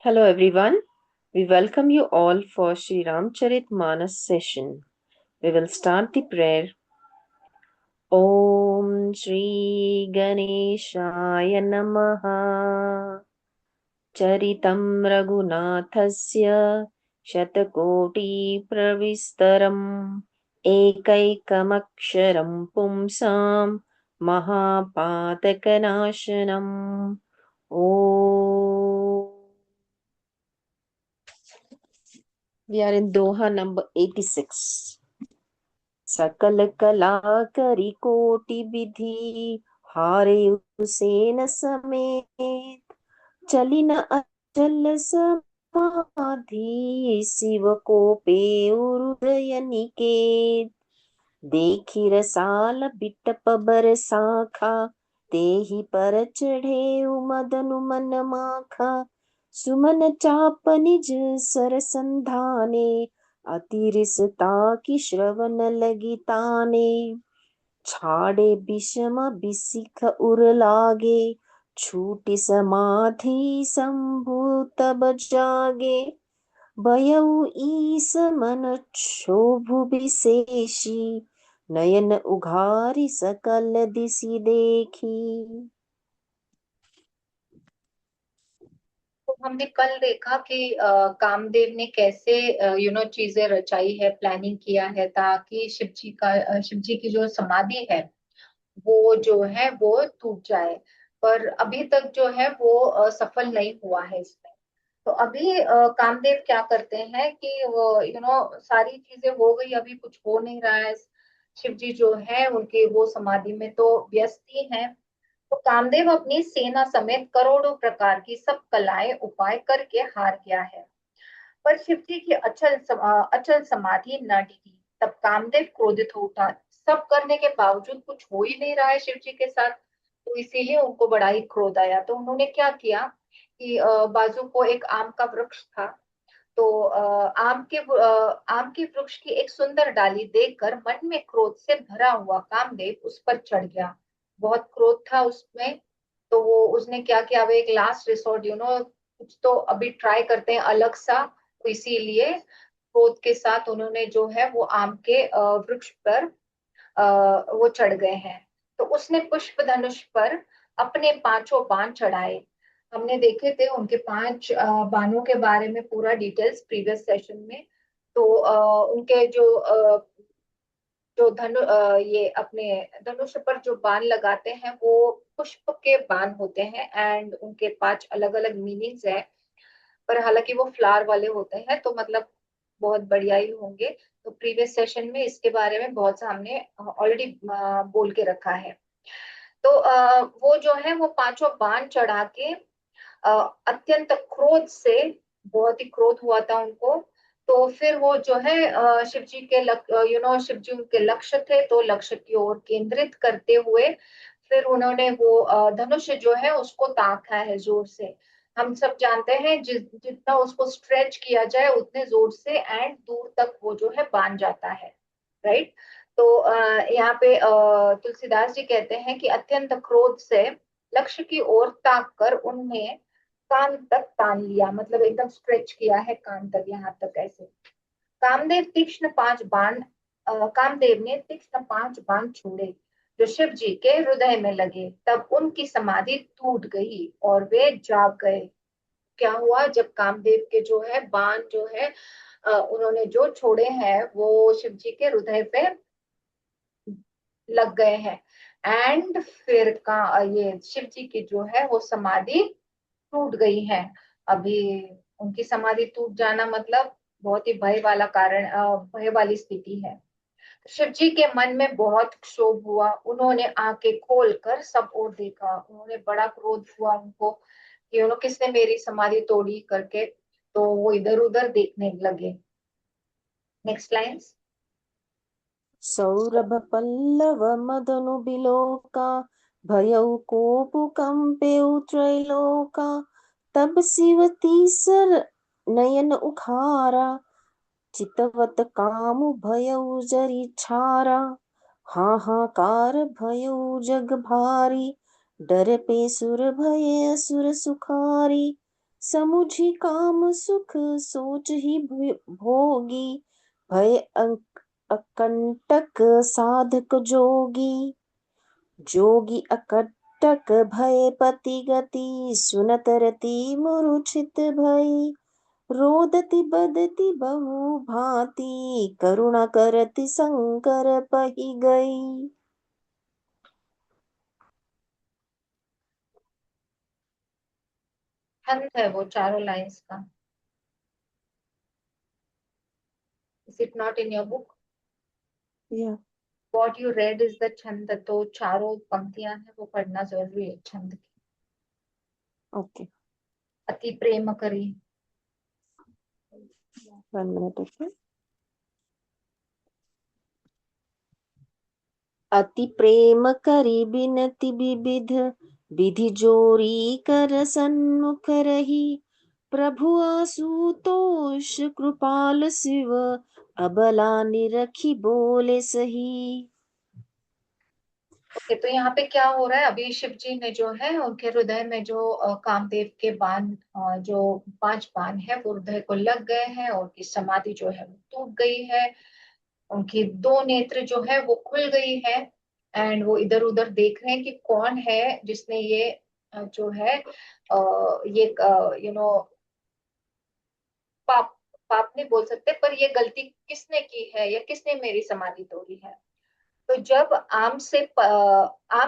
Hello everyone. We welcome you all for Sri Ramcharit Manas session. We will start the prayer. Om Shri Ganeshaya Namaha. Charitam Raghunathasya Shatakoti Pravistaram Ekaikamaksharam Pumsam Mahapatakanashanam. Om. We are in Doha number 86. सकल कला करी कोटि विधि हारे हुसैन समेत चली न अचल समाधि शिव को पे हृदय निकेत देखी रसाल बिटप बरसाखा तेहि पर चढ़े मदनु मन माखा सुमन चाप निज सर संधाने अतिरिसता की श्रवण लगी ताने छाड़े विषम बिसिख उर लागे छूटी समाधि शंभु तब जागे भयउ ईस मन क्षोभु विशेषी नयन उघारी सकल दिशि देखी। तो हमने कल देखा कि कामदेव ने कैसे चीजें रचाई है, प्लानिंग किया है ताकि शिव जी की जो समाधि है वो जो है वो टूट जाए। पर अभी तक जो है वो सफल नहीं हुआ है इसमें। तो अभी कामदेव क्या करते हैं कि वो सारी चीजें हो गई, अभी कुछ हो नहीं रहा है। शिव जी जो है उनके वो समाधि में तो व्यस्त ही हैं। तो कामदेव अपनी सेना समेत करोड़ों प्रकार की सब कलाएं उपाय करके हार गया है। पर शिव जी की अचल समाधि न टिकी। तब कामदेव क्रोधित हो उठा। सब करने के बावजूद कुछ हो ही नहीं रहा है शिव जी के साथ। तो इसीलिए उनको बड़ा ही क्रोध आया। तो उन्होंने क्या किया कि बाजू को एक आम का वृक्ष था। तो आम के वृक्ष की एक सुंदर डाली देखकर मन में क्रोध से भरा हुआ कामदेव उस पर चढ़ गया। बहुत क्रोध था उसमें। तो वो उसने क्या किया, वो एक लास्ट रिसोर्ट कुछ तो अभी ट्राई करते हैं अलग सा। तो इसीलिए क्रोध के साथ उन्होंने जो है वो आम के वृक्ष पर वो चढ़ गए हैं। तो उसने पुष्प धनुष पर अपने पांचों बाण चढ़ाए। हमने देखे थे उनके पांच बाणों के बारे में पूरा डिटेल्स प्रीवियस सेशन में। तो उनके जो ये अपने धनुष पर जो बाण लगाते हैं वो पुष्प के बाण होते हैं एंड उनके पांच अलग अलग मीनिंग्स है। पर हालांकि वो फ्लावर वाले होते हैं तो मतलब बहुत बढ़िया ही होंगे। तो प्रीवियस सेशन में इसके बारे में बहुत सा हमने ऑलरेडी बोल के रखा है। तो वो जो है वो पांचों बाण चढ़ा के अत्यंत क्रोध से, बहुत ही क्रोध हुआ था उनको। तो फिर वो जो है शिव जी के शिव जी उनके लक्ष्य थे तो लक्ष्य की ओर केंद्रित करते हुए फिर उन्होंने वो धनुष जो है उसको ताका है जोर से। हम सब जानते हैं जितना उसको स्ट्रेच किया जाए उतने जोर से एंड दूर तक वो जो है बांध जाता है। राइट। तो यहाँ पे तुलसीदास जी कहते हैं कि अत्यंत क्रोध से लक्ष्य की ओर ताक कर उनने कान तक तान लिया, मतलब एकदम स्ट्रेच किया है कान तक, यहाँ तक ऐसे। कामदेव ने तीक्ष्ण पांच बाण छोड़े जो शिव जी के हृदय में लगे। तब उनकी समाधि टूट गई और वे जाग गए। क्या हुआ, जब कामदेव के जो है बाण जो है उन्होंने जो छोड़े हैं वो शिव जी के हृदय पे लग गए हैं। एंड फिर का ये शिव जी की जो है वो समाधि टूट गई है। अभी उनकी समाधि टूट जाना मतलब बहुत ही भय वाला कारण, भय वाली स्थिति है। शिव जी के मन में बहुत क्षोभ हुआ। उन्होंने आंखें खोलकर सब ओर देखा। उन्होंने बड़ा क्रोध हुआ उनको कि किसने मेरी समाधि तोड़ी करके। तो वो इधर उधर देखने लगे। Next lines. सौरभ पल्लव मदनु बिलोका भयउ कोपु कंपेउ त्रैलोका तब शिव तीसर नयन उखारा चितवत कामु भयउ जरि छारा हाहाकार भयउ जग भारी डर पे सुर भये असुर सुखारी समुझी काम सुख सोच ही भोगी, भय अकंटक साधक जोगी। जोगी अकटक भय पति गति, सुनत रति मूर्छित भई। रोदति बदति बहु भांति, करुणा करति शंकर पहि गई। छंद है वो चारों लाइंस का। Is it not in your book? या what you read is the छंद। तो चारों पंक्तियां हैं वो पढ़ना जरूरी है छंद की। ओके, अति प्रेम करी। 1 minute, ओके। अति प्रेम करी बिनति विविध, विधि जोरी कर सन्मुख रही। प्रभु आशुतोष कृपाल शिव, अबला निरखी बोले सही। ओके, तो यहाँ पे क्या हो रहा है, अभी शिव जी ने जो है उनके हृदय में जो कामदेव के बाण, जो 5 बाण है वो हृदय को लग गए हैं, और उनकी समाधि जो है वो टूट गई है। उनकी 2 नेत्र जो है वो खुल गई है। एंड वो इधर उधर देख रहे हैं कि कौन है जिसने ये जो है ये पाप, पाप नहीं बोल सकते, पर ये गलती किसने की है या किसने मेरी समाधि तोड़ी है। तो जब आम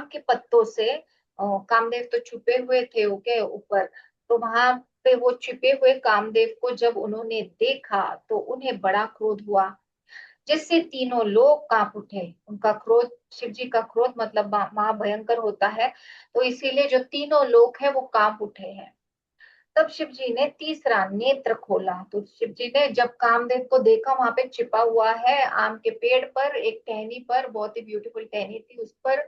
के पत्तों से कामदेव तो छुपे हुए थे उनके ऊपर, तो वहां पे वो छिपे हुए कामदेव को जब उन्होंने देखा तो उन्हें बड़ा क्रोध हुआ, जिससे तीनों लोग कांप उठे। उनका क्रोध, शिव जी का क्रोध मतलब महाभयंकर होता है, तो इसीलिए जो तीनों लोग हैं वो कांप उठे हैं। तब शिव जी ने तीसरा नेत्र खोला, तो शिव जी ने जब कामदेव को देखा वहां पे छिपा हुआ है आम के पेड़ पर एक टहनी पर, बहुत ही ब्यूटीफुल टहनी थी उस पर।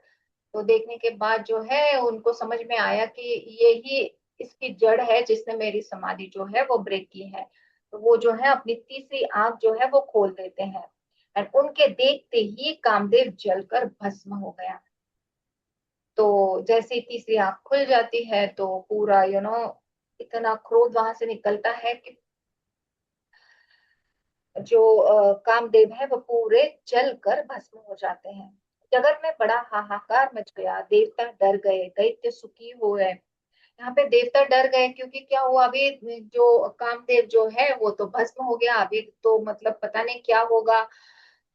तो देखने के बाद जो है उनको समझ में आया कि ये ही इसकी जड़ है जिसने मेरी समाधि जो है वो ब्रेक की है। तो वो जो है अपनी तीसरी आंख जो है वो खोल देते हैं, और उनके देखते ही कामदेव जलकर भस्म हो गया। तो जैसे ही तीसरी आंख खुल जाती है तो पूरा इतना क्रोध वहां से निकलता है कि जो कामदेव है वो पूरे जल कर भस्म हो जाते हैं। जगत में बड़ा हाहाकार मच गया, देवता डर गए, दैत्य सुखी हुए। यहाँ पे देवता डर गए क्योंकि क्या हुआ, अभी जो कामदेव जो है वो तो भस्म हो गया, अभी तो मतलब पता नहीं क्या होगा।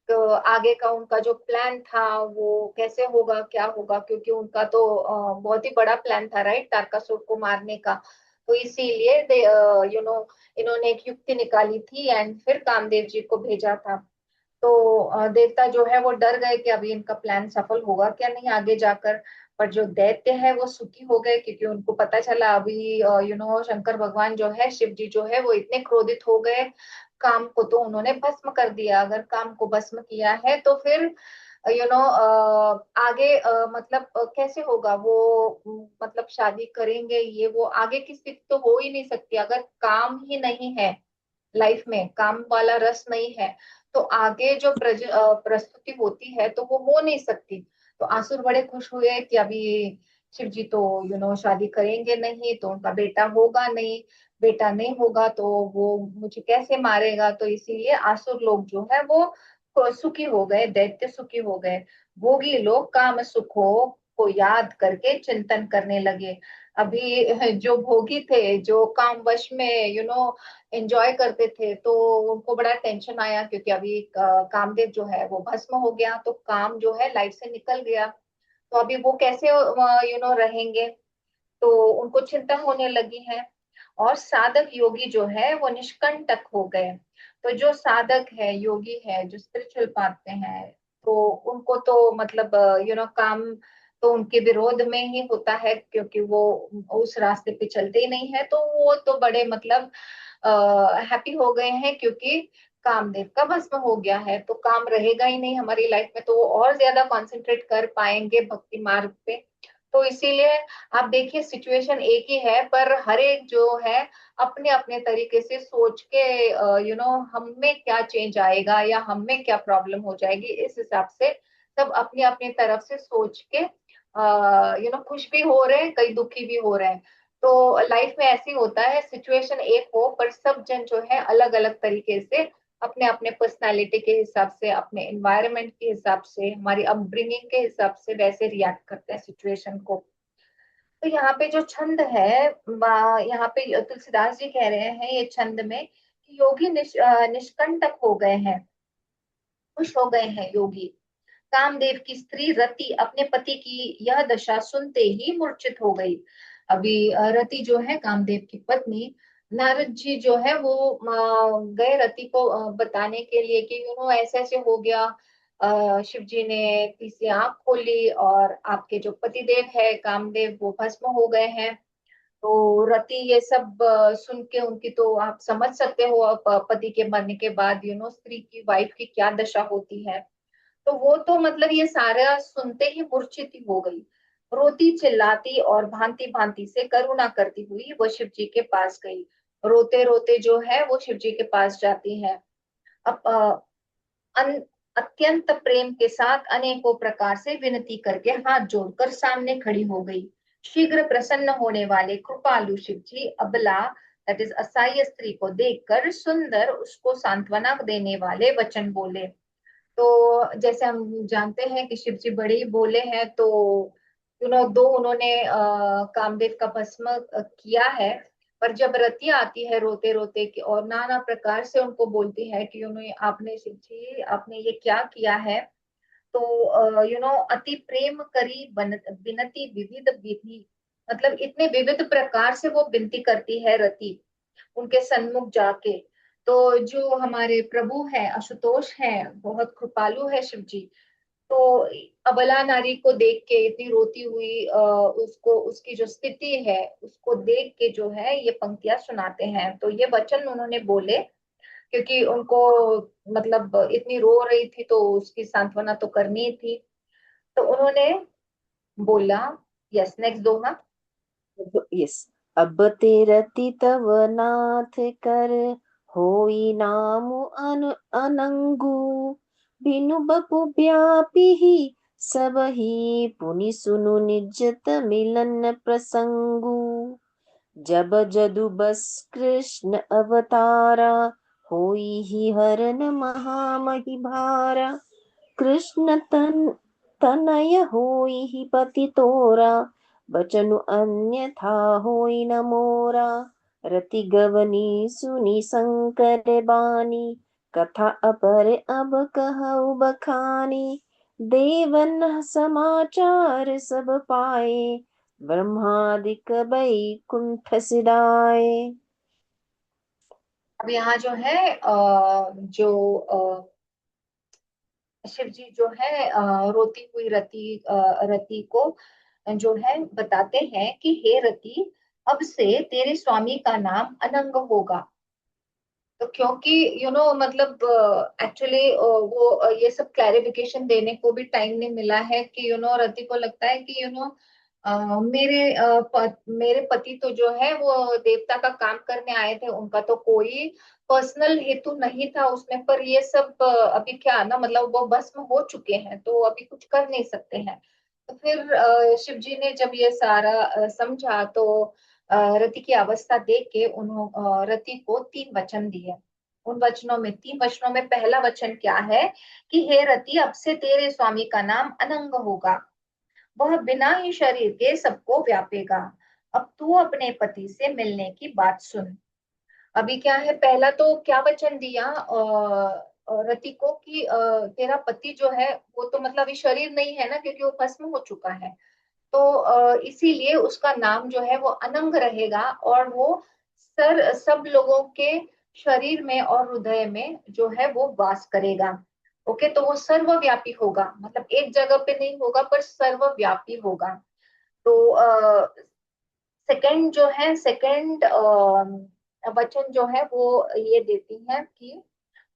तो आगे का उनका जो प्लान था वो कैसे होगा, क्या होगा, क्योंकि उनका तो बहुत ही बड़ा प्लान था, राइट, तारकासुर को मारने का। तो इसीलिए इन्होंने एक युक्ति निकाली थी एंड फिर कामदेव जी को भेजा था। तो देवता जो है वो डर गए कि अभी इनका प्लान सफल होगा क्या नहीं आगे जाकर। पर जो दैत्य है वो सुखी हो गए, क्योंकि उनको पता चला अभी शंकर भगवान जो है, शिव जी जो है वो इतने क्रोधित हो गए। काम को तो उन्होंने भस्म कर दिया, अगर काम को भस्म किया है तो फिर आगे मतलब कैसे होगा वो, मतलब शादी करेंगे ये वो, आगे की स्थिति तो हो ही नहीं सकती अगर काम ही नहीं है, लाइफ में काम वाला रस नहीं है। तो आगे जो प्रस्तुति होती है तो वो हो नहीं सकती। तो आसुर बड़े खुश हुए कि अभी शिव जी तो शादी करेंगे नहीं, तो उनका बेटा होगा नहीं, बेटा नहीं होगा तो वो मुझे कैसे मारेगा। तो इसीलिए आसुर लोग जो है वो सुखी हो गए, दैत्य सुखी हो गए। भोगी लोग काम सुखों को याद करके चिंतन करने लगे। अभी जो भोगी थे, जो काम वश में एंजॉय करते थे, तो उनको बड़ा टेंशन आया क्योंकि अभी कामदेव जो है वो भस्म हो गया, तो काम जो है लाइफ से निकल गया। तो अभी वो कैसे रहेंगे। तो उनको चिंता होने लगी है। और साधक योगी जो है वो निष्कंटक हो गए। तो जो साधक है, योगी है, जो स्पिरिचुअल पाथ पे है, तो उनको तो मतलब काम तो उनके विरोध में ही होता है, क्योंकि वो उस रास्ते पे चलते ही नहीं है। तो वो तो बड़े मतलब हैप्पी हो गए हैं, क्योंकि कामदेव का भस्म हो गया है, तो काम रहेगा ही नहीं हमारी लाइफ में, तो वो और ज्यादा कंसंट्रेट कर पाएंगे भक्ति मार्ग पे। तो इसीलिए आप देखिए सिचुएशन एक ही है, पर हर एक जो है अपने अपने तरीके से सोच के हम में क्या चेंज आएगा या हम में क्या प्रॉब्लम हो जाएगी, इस हिसाब से सब अपनी अपनी तरफ से सोच के खुश भी हो रहे हैं, कई दुखी भी हो रहे हैं। तो लाइफ में ऐसे ही होता है, सिचुएशन एक हो पर सब जन जो है अलग अलग तरीके से अपने अपने पर्सनालिटी के हिसाब से, अपने एनवायरनमेंट के हिसाब से, हमारी अपब्रिंगिंग के हिसाब से वैसे रिएक्ट करते हैं सिचुएशन को। तो यहाँ पे जो छंद है, यहाँ पे तुलसीदास जी कह रहे हैं ये छंद में कि योगी निष्कंटक हो गए हैं, खुश हो गए हैं योगी। कामदेव की स्त्री रति अपने पति की यह दशा सुनते ही मूर्छित हो गई। अभी रति जो है कामदेव की पत्नी, नारद जी जो है वो गए रति को बताने के लिए कि ऐसे ऐसे हो गया, शिव जी ने तीसरी आंख खोली और आपके जो पतिदेव है कामदेव वो भस्म हो गए हैं। तो रति ये सब सुन के उनकी, तो आप समझ सकते हो पति के मरने के बाद स्त्री की, वाइफ की क्या दशा होती है। तो वो तो मतलब ये सारा सुनते ही मूर्छित ही हो गई। रोती चिल्लाती और भांति भांति से करुणा करती हुई वो शिव जी के पास गई। रोते रोते जो है वो शिव जी के पास जाती है। अब अन, अत्यंत प्रेम के साथ अनेकों प्रकार से विनती करके हाथ जोड़कर सामने खड़ी हो गई। शीघ्र प्रसन्न होने वाले कृपालु शिव जी अबला, दैट इज असहाय स्त्री को देखकर सुंदर उसको सांत्वना देने वाले वचन बोले। तो जैसे हम जानते हैं कि शिव जी बड़े ही भोले हैं, तो दो उन्होंने कामदेव का भस्म किया है। पर जब रति आती है रोते रोते कि और नाना प्रकार से उनको बोलती है कि आपने शिव जी आपने ये क्या किया है। तो अति प्रेम करी विनती विविध विधि, मतलब इतने विविध प्रकार से वो विनती करती है रति उनके सन्मुख जाके। तो जो हमारे प्रभु है आशुतोष है, बहुत कृपालु है शिव जी। तो अबला नारी को देख के इतनी रोती हुई उसको, उसकी जो स्थिति है उसको देख के जो है ये पंक्तियां सुनाते हैं। तो ये वचन उन्होंने बोले क्योंकि उनको मतलब इतनी रो रही थी तो उसकी सांत्वना तो करनी ही थी। तो उन्होंने बोला, यस नेक्स्ट दोहा। यस। अब तेरति तव नाथ कर, होई नाम अनंगु, बिनु बपु व्यापी ही सब ही, पुनि सुनु निजत मिलन प्रसंगु। जब जदु बस कृष्ण अवतारा, होई ही हरन महामहि भारा। कृष्ण तनय होई ही पति तोरा, बचनु अन्यथा होई न मोरा। रति गवनी सुनी शंकर बानी, कथा अपर अब कहु बखानी। देवन समाचार सब पाए, ब्रह्मादिक बैकुंठ सिधाए। अब यहाँ जो है शिव जी जो है रोती हुई रति को जो है बताते हैं कि हे रति, अब से तेरे स्वामी का नाम अनंग होगा। तो क्योंकि मतलब एक्चुअली वो ये सब क्लैरिफिकेशन देने को भी टाइम नहीं मिला है कि रति को लगता है कि मेरे पति तो जो है वो देवता का काम करने आए थे, उनका तो कोई पर्सनल हेतु नहीं था उसमें। पर ये सब अभी क्या ना, मतलब वो भस्म हो चुके हैं तो अभी कुछ कर नहीं सकते हैं। तो फिर शिव जी ने जब ये सारा समझा तो रति की अवस्था देख के उन्होंने रति को 3 वचन दिए। उन वचनों में, 3 वचनों में पहला वचन क्या है कि हे रति, अब से तेरे स्वामी का नाम अनंग होगा, वह बिना ही शरीर के सबको व्यापेगा। अब तू अपने पति से मिलने की बात सुन। अभी क्या है, पहला तो क्या वचन दिया रति को कि तेरा पति जो है वो तो मतलब ये शरीर नहीं है ना, क्योंकि वो भस्म हो चुका है। तो इसीलिए उसका नाम जो है वो अनंग रहेगा और वो सब लोगों के शरीर में और हृदय में जो है वो वास करेगा। ओके, तो वो सर्वव्यापी होगा, मतलब एक जगह पे नहीं होगा पर सर्वव्यापी होगा। तो सेकंड जो है, सेकंड वचन जो है वो ये देती है कि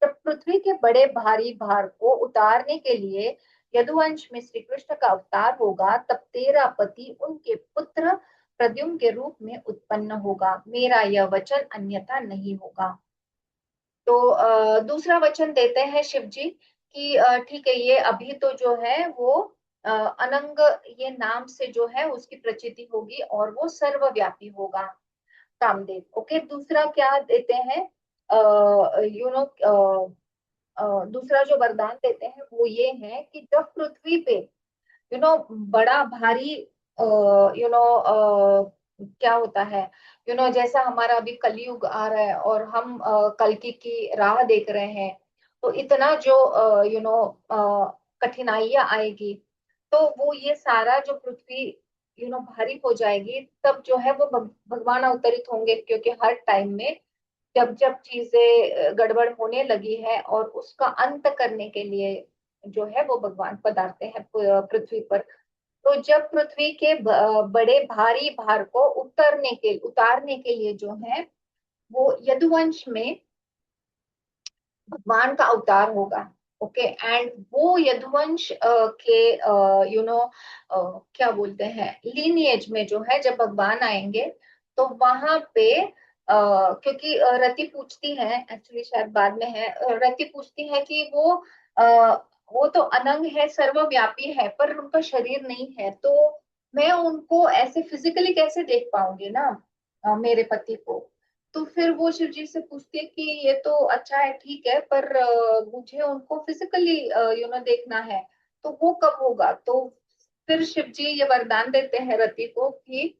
जब पृथ्वी के बड़े भारी भार को उतारने के लिए यदुवंश में श्री कृष्ण का अवतार होगा, तब तेरा पति उनके पुत्र प्रद्युम्न के रूप में उत्पन्न होगा। मेरा यह वचन अन्यथा नहीं होगा। तो दूसरा वचन देते हैं शिव जी कि ठीक है, ये अभी तो जो है वो अनंग ये नाम से जो है उसकी प्रचिति होगी और वो सर्वव्यापी होगा कामदेव। ओके, दूसरा क्या देते हैं, यू नो दूसरा जो वरदान देते हैं वो ये है कि जब पृथ्वी पे बड़ा भारी क्या होता है, जैसा हमारा अभी कलयुग आ रहा है और हम कल्कि की राह देख रहे हैं, तो इतना जो कठिनाइयां आएगी, तो वो ये सारा जो पृथ्वी भारी हो जाएगी, तब जो है वो भगवान अवतरित होंगे, क्योंकि हर टाइम में जब जब चीजें गड़बड़ होने लगी है और उसका अंत करने के लिए जो है वो भगवान पधारते हैं पृथ्वी पर। तो जब पृथ्वी के बड़े भारी भार को उतारने के लिए जो है वो यदुवंश में भगवान का अवतार होगा। ओके, एंड वो यदुवंश के क्या बोलते हैं लीनिएज में जो है जब भगवान आएंगे, तो वहां पे क्योंकि रति पूछती है, एक्चुअली शायद बाद में है, रति पूछती है कि वो तो अनंग है, सर्वव्यापी है, पर उनका शरीर नहीं है, तो मैं उनको ऐसे फिजिकली कैसे देख पाऊंगी ना, मेरे पति को। तो फिर वो शिव जी से पूछती है कि ये तो अच्छा है, ठीक है, पर मुझे उनको फिजिकली देखना है, तो वो कब होगा। तो फिर शिव जी ये वरदान देते हैं रति को कि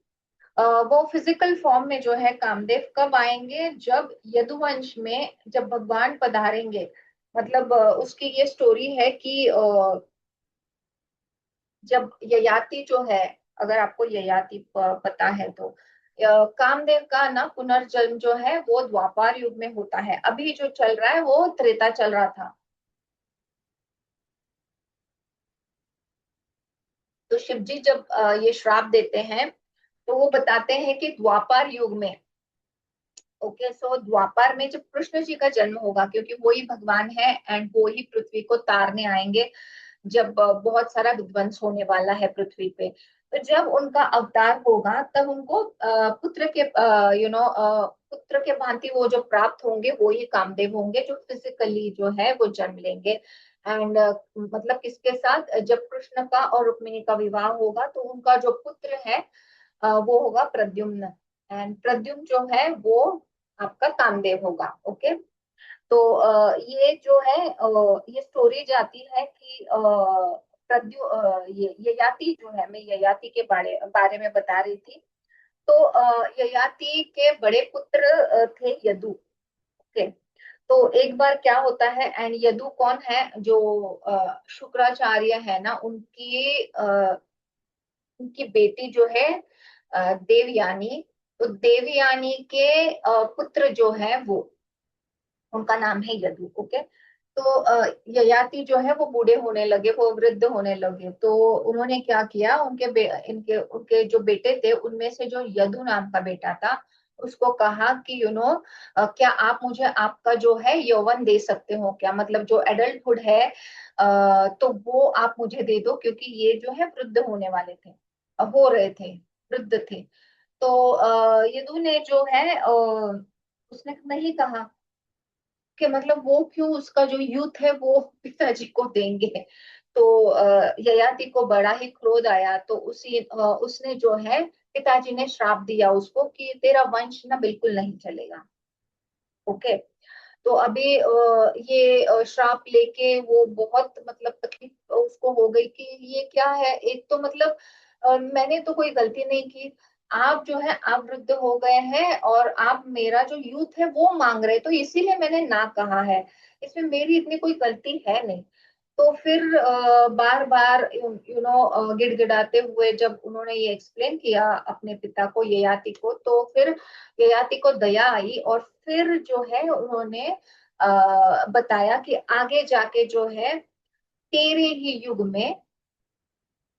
वो फिजिकल फॉर्म में जो है कामदेव कब आएंगे, जब यदुवंश में जब भगवान पधारेंगे। मतलब उसकी ये स्टोरी है कि जब ययाति जो है, अगर आपको ययाति पता है तो कामदेव का ना पुनर्जन्म जो है वो द्वापर युग में होता है, अभी जो चल रहा है वो त्रेता चल रहा था। तो शिव जी जब ये श्राप देते हैं, तो वो बताते हैं कि द्वापर युग में, ओके, सो द्वापर में जब कृष्ण जी का जन्म होगा, क्योंकि वो ही भगवान है एंड वो ही पृथ्वी को तारने आएंगे जब बहुत सारा विध्वंस होने वाला है पृथ्वी पे। तो जब उनका अवतार होगा तब उनको पुत्र के पुत्र के भांति वो जो प्राप्त होंगे वो ही कामदेव होंगे, जो फिजिकली जो है वो जन्म लेंगे। एंड मतलब किसके साथ, जब कृष्ण का और रुक्मिणी का विवाह होगा तो उनका जो पुत्र है वो होगा प्रद्युम्न। एंड प्रद्युम्न जो है वो आपका कामदेव होगा। ओके, तो ये जो है ये स्टोरी जाती है कि ये ययाति जो है, मैं ययाति के बारे में बता रही थी। तो ययाति के बड़े पुत्र थे यदु। ओके, तो एक बार क्या होता है, एंड यदु कौन है, जो शुक्राचार्य है ना, उनकी बेटी जो है देवयानी। तो देवयानी के पुत्र जो है वो, उनका नाम है यदु। ओके, तो ययाति जो है वो बूढ़े होने लगे, वो वृद्ध होने लगे, तो उन्होंने क्या किया, उनके जो बेटे थे उनमें से जो यदु नाम का बेटा था, उसको कहा कि क्या आप मुझे आपका जो है यौवन दे सकते हो क्या, मतलब जो एडल्टहुड है तो वो आप मुझे दे दो, क्योंकि ये जो है वृद्ध होने वाले थे, हो रहे थे, वृद्ध थे। तो यदु ने जो है उसने नहीं कहा कि मतलब वो क्यों उसका जो यूथ है वो पिताजी को देंगे। तो ययाति को बड़ा ही क्रोध आया, तो उसने जो है पिताजी ने श्राप दिया उसको कि तेरा वंश ना बिल्कुल नहीं चलेगा। ओके, तो अभी ये श्राप लेके वो बहुत मतलब तकलीफ उसको हो गई कि ये क्या है, एक तो मतलब मैंने तो कोई गलती नहीं की, आप जो है आप वृद्ध हो गए हैं और आप मेरा जो यूथ है वो मांग रहे, तो इसीलिए मैंने ना कहा है, इसमें मेरी इतनी कोई गलती है नहीं। तो फिर बार बार गिड़गिड़ाते हुए जब उन्होंने ये एक्सप्लेन किया अपने पिता को, ययाति को, तो फिर ययाति को दया आई और फिर जो है उन्होंने बताया कि आगे जाके जो है तेरे ही युग में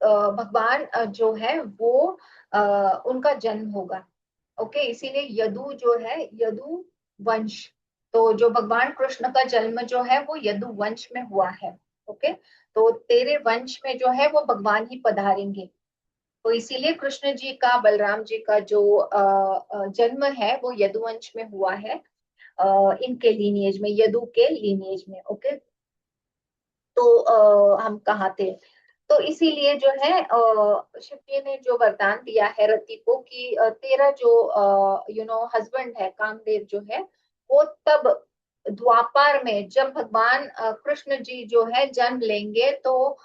भगवान जो है वो उनका जन्म होगा। ओके, इसीलिए यदु जो है यदु वंश, तो जो भगवान कृष्ण का जन्म जो है वो यदु वंश में हुआ है। ओके, तो तेरे वंश में जो है वो भगवान ही पधारेंगे। तो इसीलिए कृष्ण जी का, बलराम जी का जो जन्म है वो यदुवंश में हुआ है, इनके लीनिएज में, यदु के लीनिएज में। ओके, तो हम कहाँ थे, तो इसीलिए जो है शिव जी ने जो वरदान दिया है रति को कि तेरा जो हस्बैंड है कामदेव जो है, वो तब द्वापर में जब भगवान कृष्ण जी जो है जन्म लेंगे, तो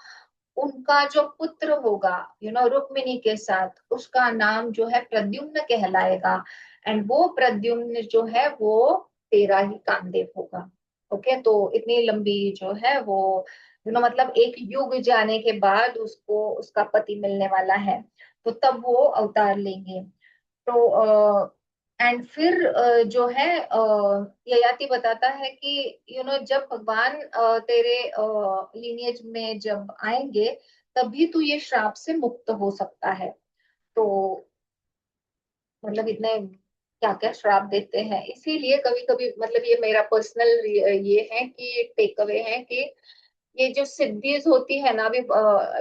उनका जो पुत्र होगा रुक्मिणी के साथ, उसका नाम जो है प्रद्युम्न कहलाएगा। एंड वो प्रद्युम्न जो है वो तेरा ही कामदेव होगा। ओके, तो इतनी लंबी जो है वो मतलब एक युग जाने के बाद उसको उसका पति मिलने वाला है, तो तब वो अवतार लेंगे। तो एंड फिर जो है ययाति बताता है कि जब भगवान तेरे लीनिएज में जब आएंगे, तभी तू ये श्राप से मुक्त हो सकता है। तो मतलब इतने क्या क्या श्राप देते हैं, इसीलिए कभी कभी मतलब ये मेरा पर्सनल ये है कि टेक अवे है कि ये जो सिद्धीज होती है ना, अभी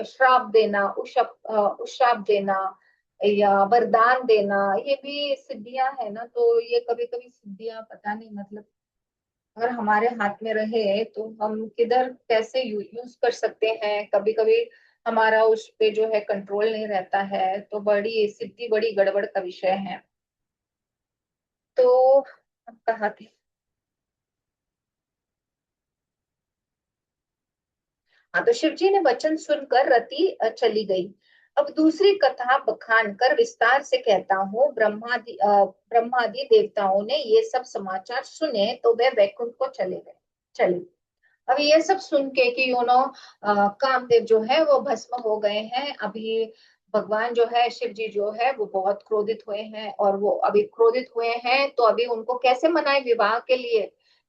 श्राप देना, उशाप देना या वरदान देना, ये भी सिद्धियां है ना। तो ये कभी कभी सिद्धियां पता नहीं मतलब अगर हमारे हाथ में रहे तो हम किधर कैसे यूज कर सकते हैं, कभी कभी हमारा उस पे जो है कंट्रोल नहीं रहता है, तो बड़ी सिद्धि बड़ी गड़बड़ का विषय है। तो हम कहाँ थे? हाँ, तो शिव जी ने वचन सुनकर रति चली गई। अब दूसरी कथा बखान कर विस्तार से कहता हूँ। ब्रह्मादि देवताओं ने ये सब समाचार सुने तो वे वैकुंठ को चले। अब ये सब सुन के कि कामदेव जो है वो भस्म हो गए हैं, अभी भगवान जो है शिव जी जो है वो बहुत क्रोधित हुए हैं, और वो अभी क्रोधित हुए हैं तो अभी उनको कैसे मनाए विवाह के लिए,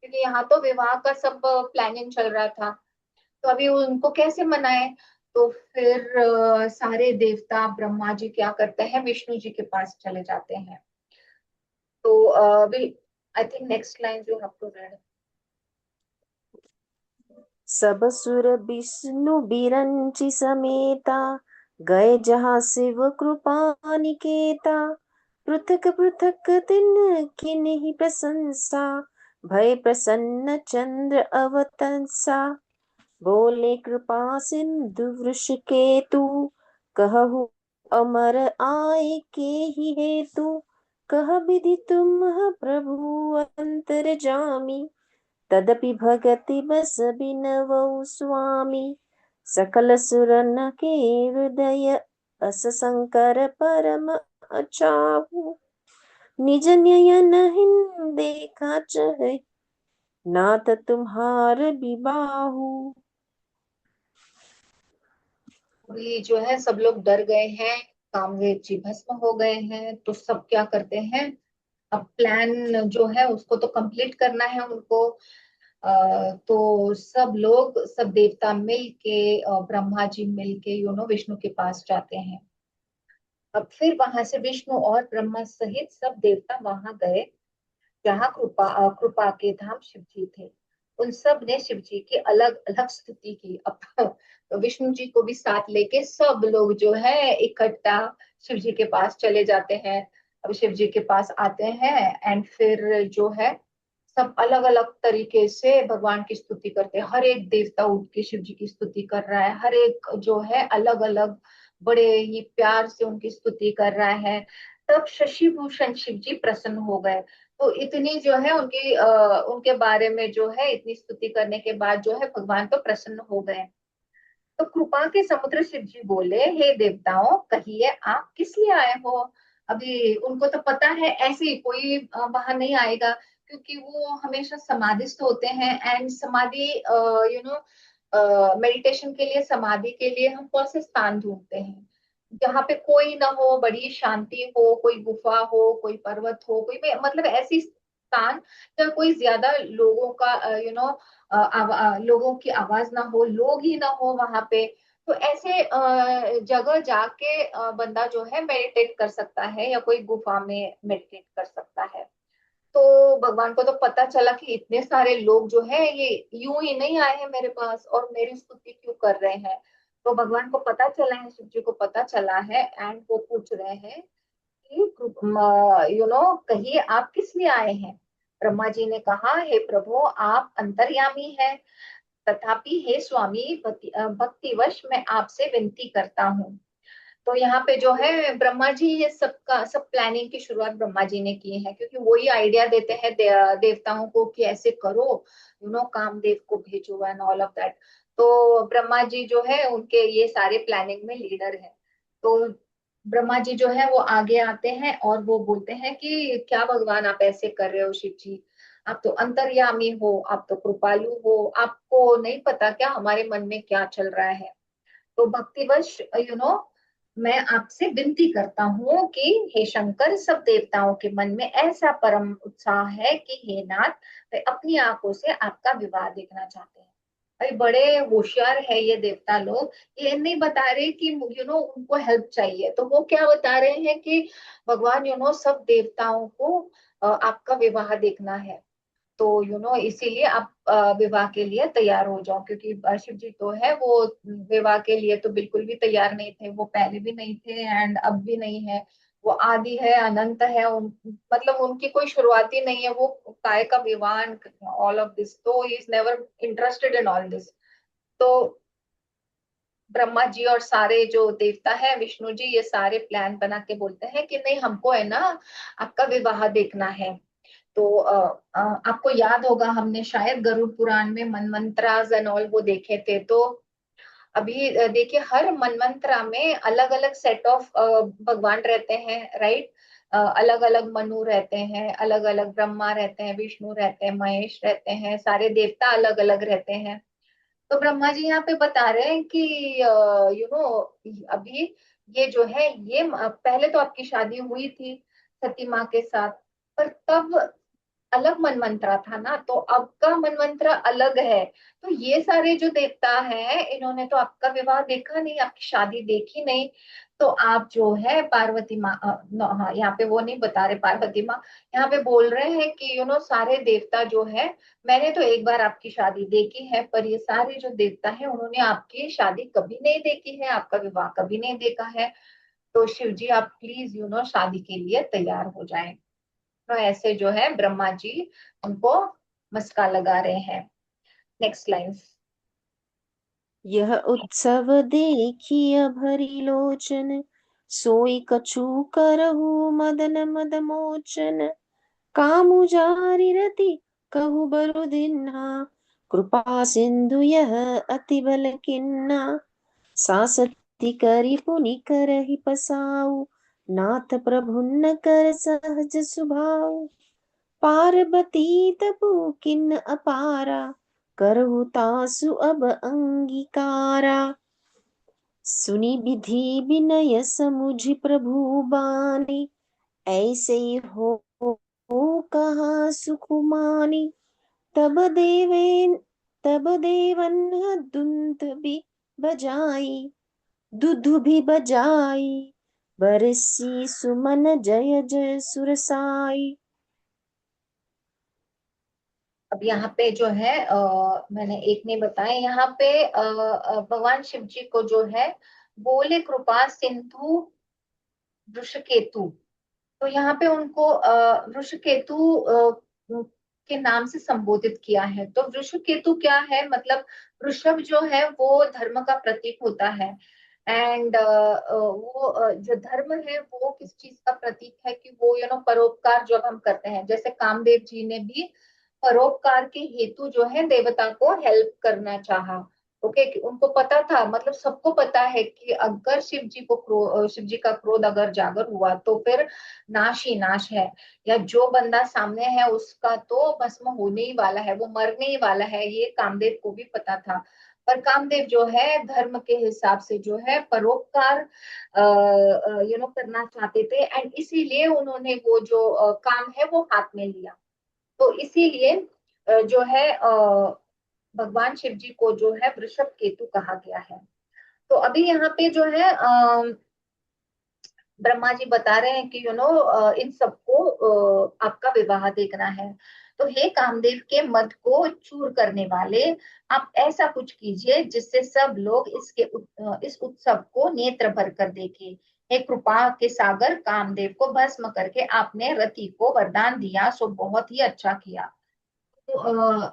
क्योंकि यहाँ तो विवाह का सब प्लानिंग चल रहा था। तो अभी उनको कैसे मनाए? तो फिर सारे देवता ब्रह्मा जी क्या करते हैं, विष्णु जी के पास चले जाते हैं। तो आई थिंक नेक्स्ट लाइन जो आपको रेड। सब सुर विष्णु बिरंची समेता, गए जहाँ शिव कृपा निकेता। पृथक पृथक दिन की नहीं प्रशंसा, भय प्रसन्न चंद्र अवतंसा। बोले कृपा सिंधु वृष केतु, कहु अमर आए के ही हेतु। कह विधि तुम प्रभु अंतर जामी, तदपि भगति बस बिनवउ स्वामी। सकल सुर न के हृदय अस शंकर परम अचाहु। निज नयन हिन देखा चहे, नाथ तुम्हार बिबाहु। अभी जो है सब लोग डर गए हैं, कामदेव जी भस्म हो गए हैं, तो सब क्या करते हैं, अब प्लान जो है उसको तो कंप्लीट करना है उनको। तो सब लोग, सब देवता मिल के ब्रह्मा जी मिल के विष्णु के पास जाते हैं। अब फिर वहां से विष्णु और ब्रह्मा सहित सब देवता वहां गए जहाँ कृपा के धाम शिव जी थे। उन सब ने शिव जी की अलग अलग स्तुति की। अब तो विष्णु जी को भी साथ लेके सब लोग जो है इकट्ठा शिव जी के पास चले जाते हैं। अब शिव जी के पास आते हैं एंड फिर जो है सब अलग अलग तरीके से भगवान की स्तुति करते हैं। हर एक देवता उठ के शिव जी की स्तुति कर रहा है, हर एक जो है अलग अलग बड़े ही प्यार से उनकी स्तुति कर रहा है। तब शशि भूषण शिव जी प्रसन्न हो गए। तो इतनी जो है उनके बारे में जो है इतनी स्तुति करने के बाद जो है भगवान तो प्रसन्न हो गए। तो कृपा के समुद्र शिव जी बोले, हे देवताओं, कहिए आप किस लिए आए हो? अभी उनको तो पता है ऐसे ही कोई वहां नहीं आएगा, क्योंकि वो हमेशा समाधिस्थ होते हैं। एंड समाधि मेडिटेशन के लिए, समाधि के लिए हम कौन से स्थान ढूंढते हैं जहाँ पे कोई ना हो, बड़ी शांति हो, कोई गुफा हो, कोई पर्वत हो, कोई मतलब ऐसी स्थान जहाँ कोई ज्यादा लोगों का लोगों की आवाज ना हो, लोग ही ना हो वहां पे। तो ऐसे जगह जाके बंदा जो है मेडिटेट कर सकता है, या कोई गुफा में मेडिटेट कर सकता है। तो भगवान को तो पता चला कि इतने सारे लोग जो है ये यूं ही नहीं आए हैं मेरे पास और मेरी स्तुति क्यों कर रहे हैं। तो भगवान को पता चला है, शिव जी को पता चला है, एंड वो पूछ रहे हैं कि कहिए आप किस लिए आए हैं? ब्रह्मा जी ने कहा, हे प्रभु, आप अंतर्यामी हैं, तथापि हे स्वामी, भक्तिवश मैं आपसे विनती करता हूँ। तो यहाँ पे जो है ब्रह्मा जी, ये सब प्लानिंग की शुरुआत ब्रह्मा जी ने की है, क्योंकि वो ही आइडिया देते हैं देवताओं को कि ऐसे करो, कामदेव को भेजो एंड ऑल ऑफ दैट। तो ब्रह्मा जी जो है उनके ये सारे प्लानिंग में लीडर है। तो ब्रह्मा जी जो है वो आगे आते हैं और वो बोलते हैं कि क्या भगवान आप ऐसे कर रहे हो शिव जी, आप तो अंतर्यामी हो, आप तो कृपालु हो, आपको नहीं पता क्या हमारे मन में क्या चल रहा है। तो भक्तिवश यू नो मैं आपसे विनती करता हूँ कि हे शंकर, सब देवताओं के मन में ऐसा परम उत्साह है कि हे नाथ, वे अपनी आंखों से आपका विवाह देखना चाहते हैं। भाई बड़े होशियार है ये देवता लोग। ये नहीं बता रहे कि उनको हेल्प चाहिए, तो वो क्या बता रहे हैं कि भगवान सब देवताओं को आपका विवाह देखना है। तो इसीलिए आप विवाह के लिए तैयार हो जाओ, क्योंकि शिव जी तो है वो विवाह के लिए तो बिल्कुल भी तैयार नहीं थे, वो पहले भी नहीं थे एंड अब भी नहीं है। वो आदि है, अनंत है, मतलब उनकी कोई शुरुआती नहीं है, वो काय का विवाह, ऑल ऑफ दिस, तो he is never interested in all this. तो ब्रह्मा जी और सारे जो देवता है, विष्णु जी, ये सारे प्लान बना के बोलते हैं कि नहीं, हमको है ना आपका विवाह देखना है। तो आपको याद होगा, हमने शायद गरुड़ पुराण में मनमंत्रास एंड ऑल वो देखे थे। तो अभी देखिए, हर मनमंत्रा में अलग अलग सेट ऑफ भगवान रहते हैं, राइट। अलग अलग मनु रहते हैं, अलग अलग ब्रह्मा रहते हैं, विष्णु रहते हैं, महेश रहते हैं, सारे देवता अलग अलग रहते हैं। तो ब्रह्मा जी यहाँ पे बता रहे हैं कि अभी ये जो है, ये पहले तो आपकी शादी हुई थी सती माँ के साथ, पर तब अलग मनमंत्रा था ना, तो अब का मनमंत्र अलग है। तो ये सारे जो देवता हैं, इन्होंने तो आपका विवाह देखा नहीं, आपकी शादी देखी नहीं। तो आप जो है पार्वती माँ, हाँ, यहाँ पे वो नहीं बता रहे पार्वती माँ, यहाँ पे बोल रहे हैं कि सारे देवता जो है, मैंने तो एक बार आपकी शादी देखी है, पर ये सारे जो देवता है उन्होंने आपकी शादी कभी नहीं देखी है, आपका विवाह कभी नहीं देखा है। तो शिव जी, आप प्लीज शादी के लिए तैयार हो जाएं। तो ऐसे जो है ब्रह्मा जी उनको मस्का लगा रहे हैं। Next lines. यह उत्सव देखिय भरी लोचन, सोई कछु करहु मदन मद मोचन। कामु जारि रति कहु बरु दिन्हा, कृपा सिंधु यह अति बल किन्ना। सासती करि पुनि करहि पसाऊ, नाथ प्रभु न कर सहज सुभाऊ। पार्वती तपु किन्न अपारा, करहु तासु अब अंगीकारा। सुनि विधि विनय समुझि प्रभु बानी, ऐसे हो कहा सुकुमानी। तब देवेन तब देवन दुंद भी बजाई, दुधु भी बजाई। बरसी सुमन जय जय सुरसाई। अब यहाँ पे जो है मैंने एक नहीं बताया, यहाँ पे भगवान शिव जी को जो है बोले कृपा सिंधु वृषकेतु। तो यहाँ पे उनको वृषकेतु के नाम से संबोधित किया है। तो वृषकेतु क्या है, मतलब वृषभ जो है वो धर्म का प्रतीक होता है। एंड वो जो धर्म है वो किस चीज का प्रतीक है, कि वो परोपकार जब हम करते हैं, जैसे कामदेव जी ने भी परोपकार के हेतु जो है देवता को हेल्प करना चाहा। ओके, उनको पता था, मतलब सबको पता है कि अगर शिव जी का क्रोध अगर जागर हुआ तो फिर नाश ही नाश है, या जो बंदा सामने है उसका तो भस्म होने ही वाला है, वो मरने ही वाला है, ये कामदेव को भी पता था। पर कामदेव जो है धर्म के हिसाब से जो है परोपकार करना चाहते थे, एंड इसीलिए उन्होंने वो जो काम है वो हाथ में लिया। तो इसीलिए जो है भगवान शिव जी को जो है वृषभ केतु कहा गया है। तो अभी यहाँ पे जो है ब्रह्मा जी बता रहे हैं कि इन सबको आपका विवाह देखना है। तो हे कामदेव के मद को चूर करने वाले, आप ऐसा कुछ कीजिए जिससे सब लोग इस उत्सव को नेत्र भर कर देखें। हे कृपा के सागर कामदेव को भस्म करके आपने रति को वरदान दिया, सो बहुत ही अच्छा किया। तो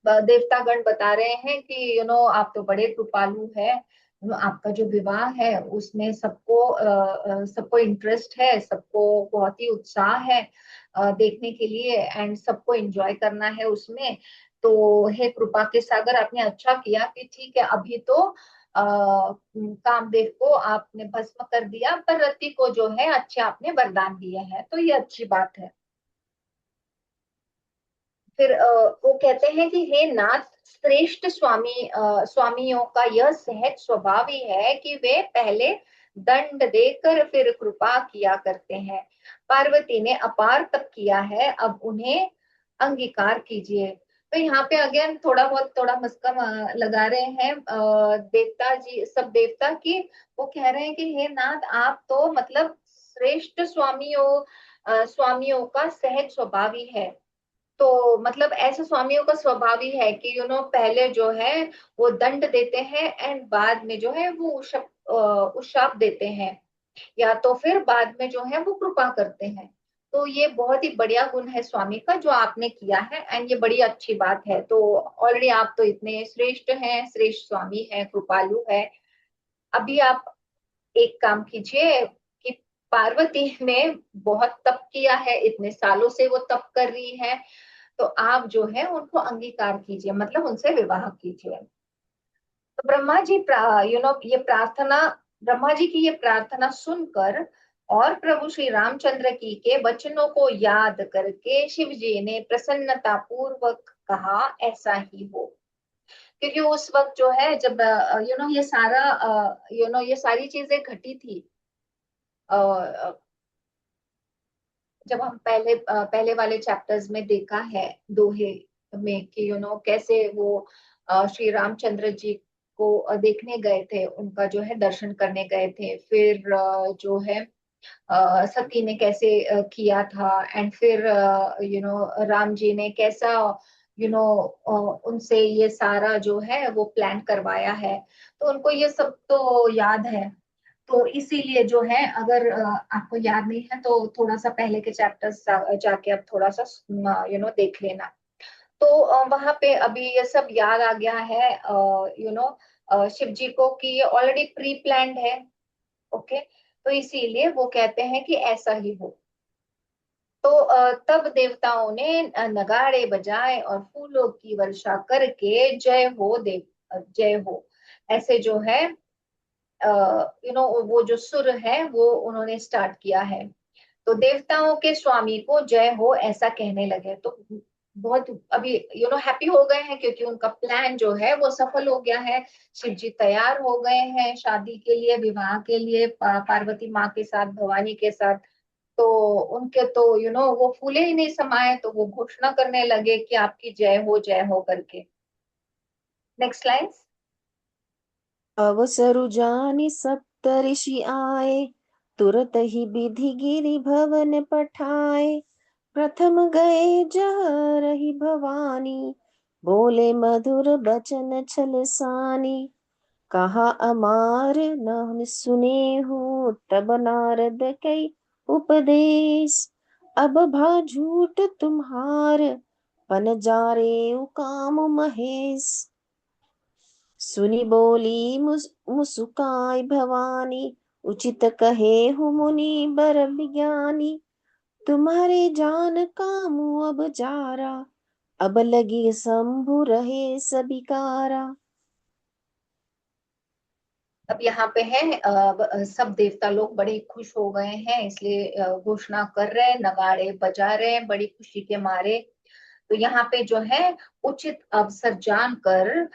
देवतागण बता रहे हैं कि आप तो बड़े कृपालु है, आपका जो विवाह है उसमें सबको इंटरेस्ट है, सबको बहुत ही उत्साह है देखने के लिए, एंड सबको एंजॉय करना है उसमें। तो हे कृपा के सागर, आपने अच्छा किया कि ठीक है, अभी तो कामदेव को आपने भस्म कर दिया, पर रति को जो है अच्छे आपने वरदान दिए हैं, तो ये अच्छी बात है। फिर वो कहते हैं कि हे नाथ, श्रेष्ठ स्वामियों का यह सहज स्वभाव ही है कि वे पहले दंड देकर फिर कृपा किया करते हैं। पार्वती ने अपार तप किया है, अब उन्हें अंगीकार कीजिए। तो यहाँ पे अगेन थोड़ा मस्का लगा रहे हैं देवता जी, सब देवता की। वो कह रहे हैं कि हे नाथ, आप तो मतलब श्रेष्ठ स्वामियों का सहज स्वभाव ही है। तो मतलब ऐसे स्वामियों का स्वभाव ही है कि पहले जो है वो दंड देते हैं, एंड बाद में जो है वो उशाप देते हैं, या तो फिर बाद में जो है वो कृपा करते हैं। तो ये बहुत ही बढ़िया गुण है स्वामी का जो आपने किया है, एंड ये बड़ी अच्छी बात है। तो ऑलरेडी आप तो इतने श्रेष्ठ हैं, श्रेष्ठ स्वामी हैं, कृपालु है। अभी आप एक काम कीजिए कि पार्वती ने बहुत तप किया है, इतने सालों से वो तप कर रही है, तो आप जो है उनको अंगीकार कीजिए, मतलब उनसे विवाह कीजिए। तो ये प्रार्थना, ब्रह्मा जी की ये प्रार्थना सुनकर और प्रभु श्री रामचंद्र की के वचनों को याद करके शिव जी ने प्रसन्नता पूर्वक कहा, ऐसा ही हो। क्योंकि उस वक्त जो है जब ये सारा ये सारी चीजें घटी थी, जब हम पहले वाले चैप्टर्स में देखा है दोहे में कि कैसे वो श्री रामचंद्र जी को देखने गए थे, उनका जो है दर्शन करने गए थे। फिर जो है सती ने कैसे किया था, एंड फिर राम जी ने कैसा उनसे ये सारा जो है वो प्लान करवाया है। तो उनको ये सब तो याद है। तो इसीलिए जो है, अगर आपको याद नहीं है तो थोड़ा सा पहले के चैप्टर्स जाके अब थोड़ा सा देख लेना। तो वहां पे अभी ये सब याद आ गया है शिव जी को कि ये ऑलरेडी प्री प्लान्ड है। ओके, तो इसीलिए वो कहते हैं कि ऐसा ही हो। तो तब देवताओं ने नगाड़े बजाए और फूलों की वर्षा करके जय हो देव, जय हो, ऐसे जो है वो जो सुर है वो उन्होंने स्टार्ट किया है। तो देवताओं के स्वामी को जय हो ऐसा कहने लगे। तो बहुत अभी हैप्पी हो गए हैं, क्योंकि उनका प्लान जो है वो सफल हो गया है। शिव जी तैयार हो गए हैं शादी के लिए, विवाह के लिए, पार्वती माँ के साथ, भवानी के साथ। तो उनके तो वो फूले ही नहीं समाये, तो वो घोषणा करने लगे कि आपकी जय हो करके। Next line. अवसरु जानि सप्तऋषि आए, तुरत ही विधि गिरि भवन पठाए। प्रथम गए जहाँ रही भवानी, बोले मधुर बचन छल सानी। कहा अमार न सुने हो, तब नारद कई उपदेश। अब भा झूठ तुम्हार, पन जारे काम महेश। सुनी बोली मुसुकाई भवानी, उचित कहे हो मुनि बर विज्ञानी। तुम्हारे जान कामु अब जारा, अब लगी शंभु रहे सबिकारा। अब यहाँ पे है सब देवता लोग बड़े खुश हो गए हैं, इसलिए घोषणा कर रहे हैं, नगाड़े बजा रहे हैं बड़ी खुशी के मारे। तो यहाँ पे जो है उचित अवसर जानकर,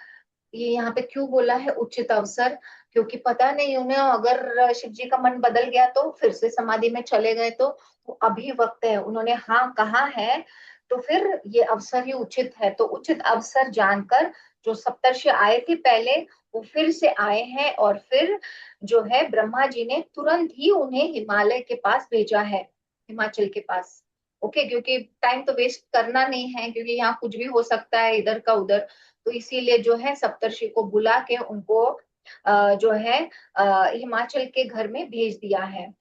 ये यहाँ पे क्यों बोला है उचित अवसर, क्योंकि पता नहीं उन्हें, अगर शिव जी का मन बदल गया तो फिर से समाधि में चले गए तो अभी वक्त है, उन्होंने हाँ कहा है, तो फिर ये अवसर ही उचित है। तो उचित अवसर जानकर जो सप्तर्षि आए थे पहले, वो फिर से आए हैं, और फिर जो है ब्रह्मा जी ने तुरंत ही उन्हें हिमालय के पास भेजा है, हिमाचल के पास। ओके, क्योंकि टाइम तो वेस्ट करना नहीं है, क्योंकि यहाँ कुछ भी हो सकता है इधर का उधर। तो इसीलिए जो है सप्तर्षि को बुला के उनको जो है हिमाचल के घर में भेज दिया है।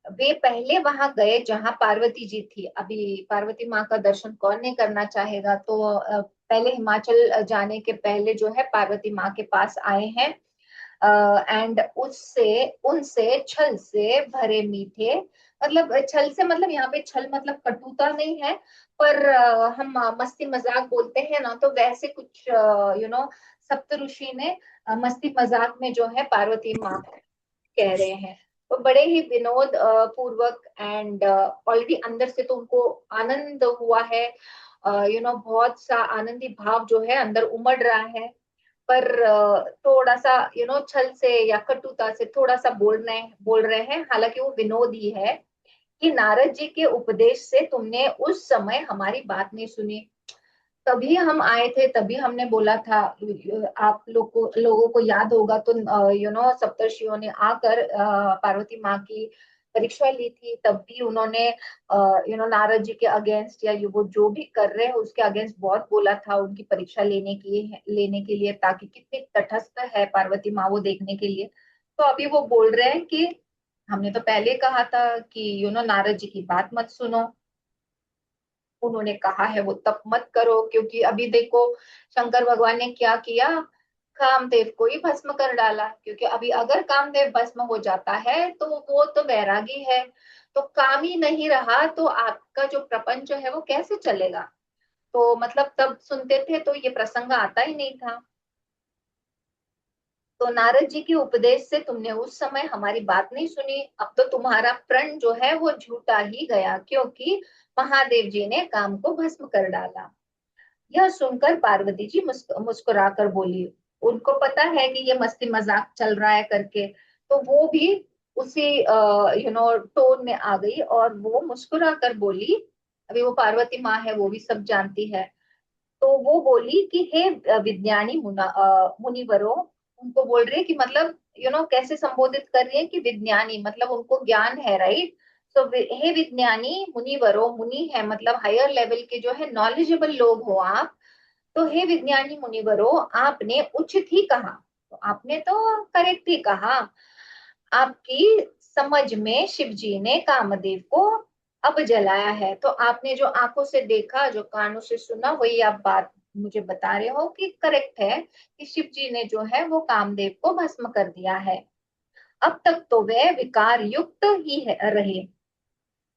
वे पहले वहां गए जहां पार्वती जी थी। अभी पार्वती माँ का दर्शन कौन नहीं करना चाहेगा। तो पहले हिमाचल जाने के पहले जो है पार्वती माँ के पास आए हैं, एंड उससे उनसे छल से भरे मीठे, मतलब छल से मतलब यहाँ पे छल मतलब कटुता नहीं है, पर हम मस्ती मजाक बोलते हैं ना, तो वैसे कुछ सप्त ऋषि ने मस्ती मजाक में जो है पार्वती माँ कह रहे हैं। तो बड़े ही विनोद पूर्वक, एंड ऑलरेडी अंदर से तो उनको आनंद हुआ है, बहुत सा आनंदी भाव जो है अंदर उमड़ रहा है, पर थोड़ा सा छल से या कटुता से थोड़ा सा बोल रहे हैं, हालांकि वो विनोद ही है कि नारद जी के उपदेश से तुमने उस समय हमारी बात नहीं सुनी। तभी हम आए थे, तभी हमने बोला था, आप लोगों को याद होगा तो सप्तर्षियों ने आकर पार्वती माँ की परीक्षा ली थी, तब भी उन्होंने नारद जी के अगेंस्ट, या वो जो भी कर रहे हैं उसके अगेंस्ट बहुत बोला था, उनकी परीक्षा लेने के लिए ताकि कितनी तटस्थ है पार्वती माँ वो देखने के लिए। तो अभी वो बोल रहे हैं कि हमने तो पहले कहा था कि नारद जी की बात मत सुनो, उन्होंने कहा है वो तप मत करो, क्योंकि अभी देखो शंकर भगवान ने क्या किया, कामदेव को ही भस्म कर डाला, क्योंकि अभी अगर कामदेव भस्म हो जाता है तो वो तो वैरागी है, तो काम ही नहीं रहा तो आपका जो प्रपंच है वो कैसे चलेगा। तो मतलब तब सुनते थे तो ये प्रसंग आता ही नहीं था। तो नारद जी के उपदेश से तुमने उस समय हमारी बात नहीं सुनी, अब तो तुम्हारा प्रण जो है वो झूठा ही गया, क्योंकि महादेव जी ने काम को भस्म कर डाला। यह सुनकर पार्वती जी मुस्कुराकर बोली, उनको पता है कि ये मस्ती मजाक चल रहा है करके, तो वो भी उसी टोन में आ गई और वो मुस्कुरा कर बोली, अभी वो पार्वती माँ है वो भी सब जानती है, तो वो बोली कि हे विज्ञानी मुनिवरों, उनको बोल रही है कि मतलब कैसे संबोधित कर रही है कि विज्ञानी मतलब उनको ज्ञान है, राइट। तो हे विज्ञानी मुनिवरों, मुनि है मतलब हायर लेवल के जो है नॉलेजेबल लोग हो आप, तो हे विज्ञानी मुनिवरों आपने उचित ही कहा, तो आपने तो करेक्ट ही कहा। आपकी समझ में शिव जी ने कामदेव को अब जलाया है, तो आपने जो आंखों से देखा, जो कानों से सुना, वही आप बात मुझे बता रहे हो कि करेक्ट है कि शिव जी ने जो है वो कामदेव को भस्म कर दिया है। अब तक तो वे विकार युक्त ही रहे,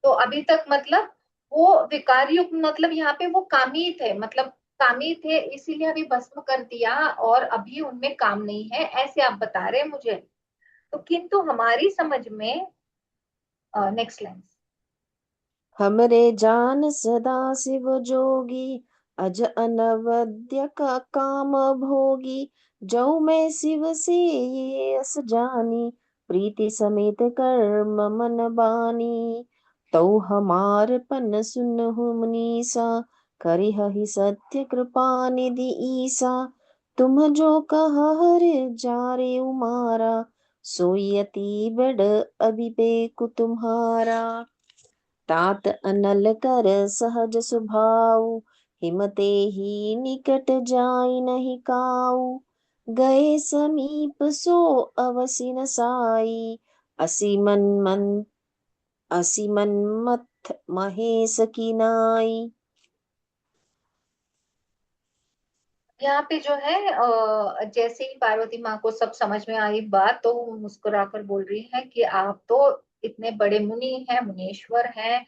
तो अभी तक मतलब वो विकार युक्त मतलब यहाँ पे वो कामी थे, मतलब कामी थे इसीलिए अभी भस्म कर दिया, और अभी उनमें काम नहीं है ऐसे आप बता रहे हैं मुझे। तो किंतु हमारी समझ में, नेक्स्ट लाइन। हमरे जान सदा शिव जोगी, अज अनवद्य का काम भोगी। जो मैं शिव से ये अस जानी, प्रीति समेत कर्म मन बानी। तो हमार पन सुनहु मुनीसा, करिहहि सत्य कृपा निधि ईसा। तुम जो कहा हर जारे उमारा, सोई अति बड़ अभिपेकु तुम्हारा। तात अनल कर सहज सुभाव, हिमते ही निकट जाई नहीं काऊ। गए समीप सो अवसि न साई, असी मन मन असी मन मथ महेश की नाई। यहाँ पे जो है जैसे ही पार्वती माँ को सब समझ में आई बात, तो वो मुस्कुराकर बोल रही है कि आप तो इतने बड़े मुनि हैं, मुनीश्वर हैं,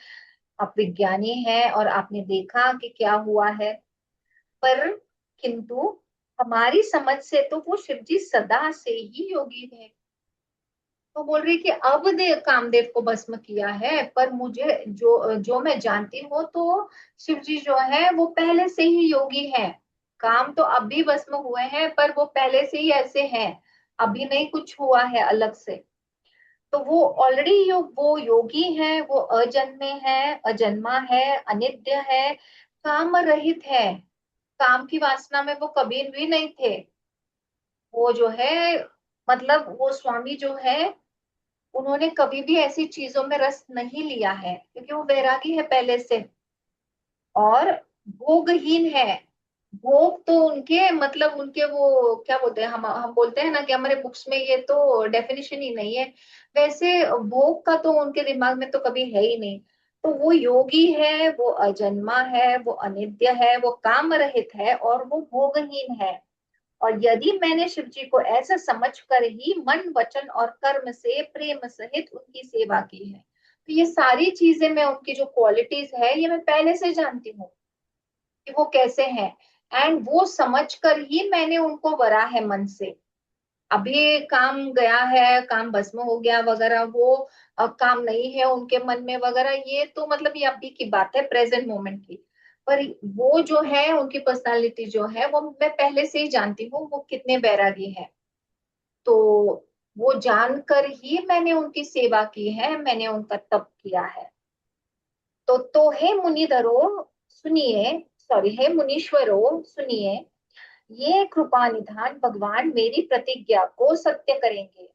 आप विज्ञानी हैं, और आपने देखा कि क्या हुआ है, पर किंतु हमारी समझ से तो वो शिव जी सदा से ही योगी थे। तो बोल रही कि अब दे कामदेव को भस्म किया है, पर मुझे जो जो मैं जानती हूँ तो शिव जी जो है वो पहले से ही योगी हैं। काम तो अब भी भस्म हुए हैं, पर वो पहले से ही ऐसे हैं, अभी नहीं कुछ हुआ है अलग से। तो वो ऑलरेडी वो योगी है, वो अजन्मे है, अजन्मा है, अनित्य है, काम रहित है, काम की वासना में वो कभी भी नहीं थे। वो जो है मतलब वो स्वामी जो है, उन्होंने कभी भी ऐसी चीजों में रस नहीं लिया है, क्योंकि वो वैरागी है पहले से, और भोगहीन है। भोग तो उनके मतलब उनके वो क्या बोलते हैं, हम बोलते हैं ना कि हमारे बुक्स में ये तो डेफिनेशन ही नहीं है, वैसे भोग का तो उनके दिमाग में तो कभी है ही नहीं। तो वो योगी है, वो अजन्मा है, वो अनित्य है, वो काम रहित है और वो भोगहीन है। और यदि मैंने शिव जी को ऐसा समझकर ही मन वचन और कर्म से प्रेम सहित उनकी सेवा की है, तो ये सारी चीजें, मैं उनकी जो क्वालिटीज है ये मैं पहले से जानती हूँ कि वो कैसे हैं। एंड वो समझकर ही मैंने उनको वरा है मन से। अभी काम गया है, काम भस्म हो गया वगैरह, वो अब काम नहीं है उनके मन में वगैरह, ये तो मतलब ये अभी की बात है, प्रेजेंट मोमेंट की। पर वो जो है, उनकी पर्सनालिटी जो है, वो मैं पहले से ही जानती हूँ वो कितने बैरागी है। तो वो जानकर ही मैंने उनकी सेवा की है, मैंने उनका तप किया है। तो हे मुनिधरो सुनिए, सॉरी, हे मुनीश्वरो सुनिए, ये कृपा निधान भगवान मेरी प्रतिज्ञा को सत्य करेंगे।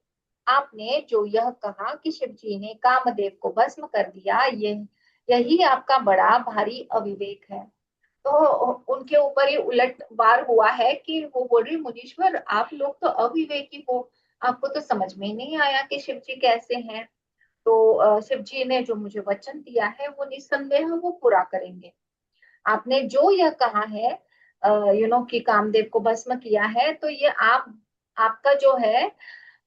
आपने जो यह कहा कि शिव जी ने कामदेव को भस्म कर दिया, यही आपका बड़ा भारी अविवेक है। तो उनके ऊपर ही उलट बार हुआ है कि वो बोल रही, मुनीश्वर आप लोग तो अविवेकी हो, आपको तो समझ में ही नहीं आया कि शिव जी कैसे हैं। तो शिव जी ने जो मुझे वचन दिया है वो निस्संदेह वो पूरा करेंगे। आपने जो यह कहा है, कि कामदेव को भस्म किया है, तो ये आपका जो है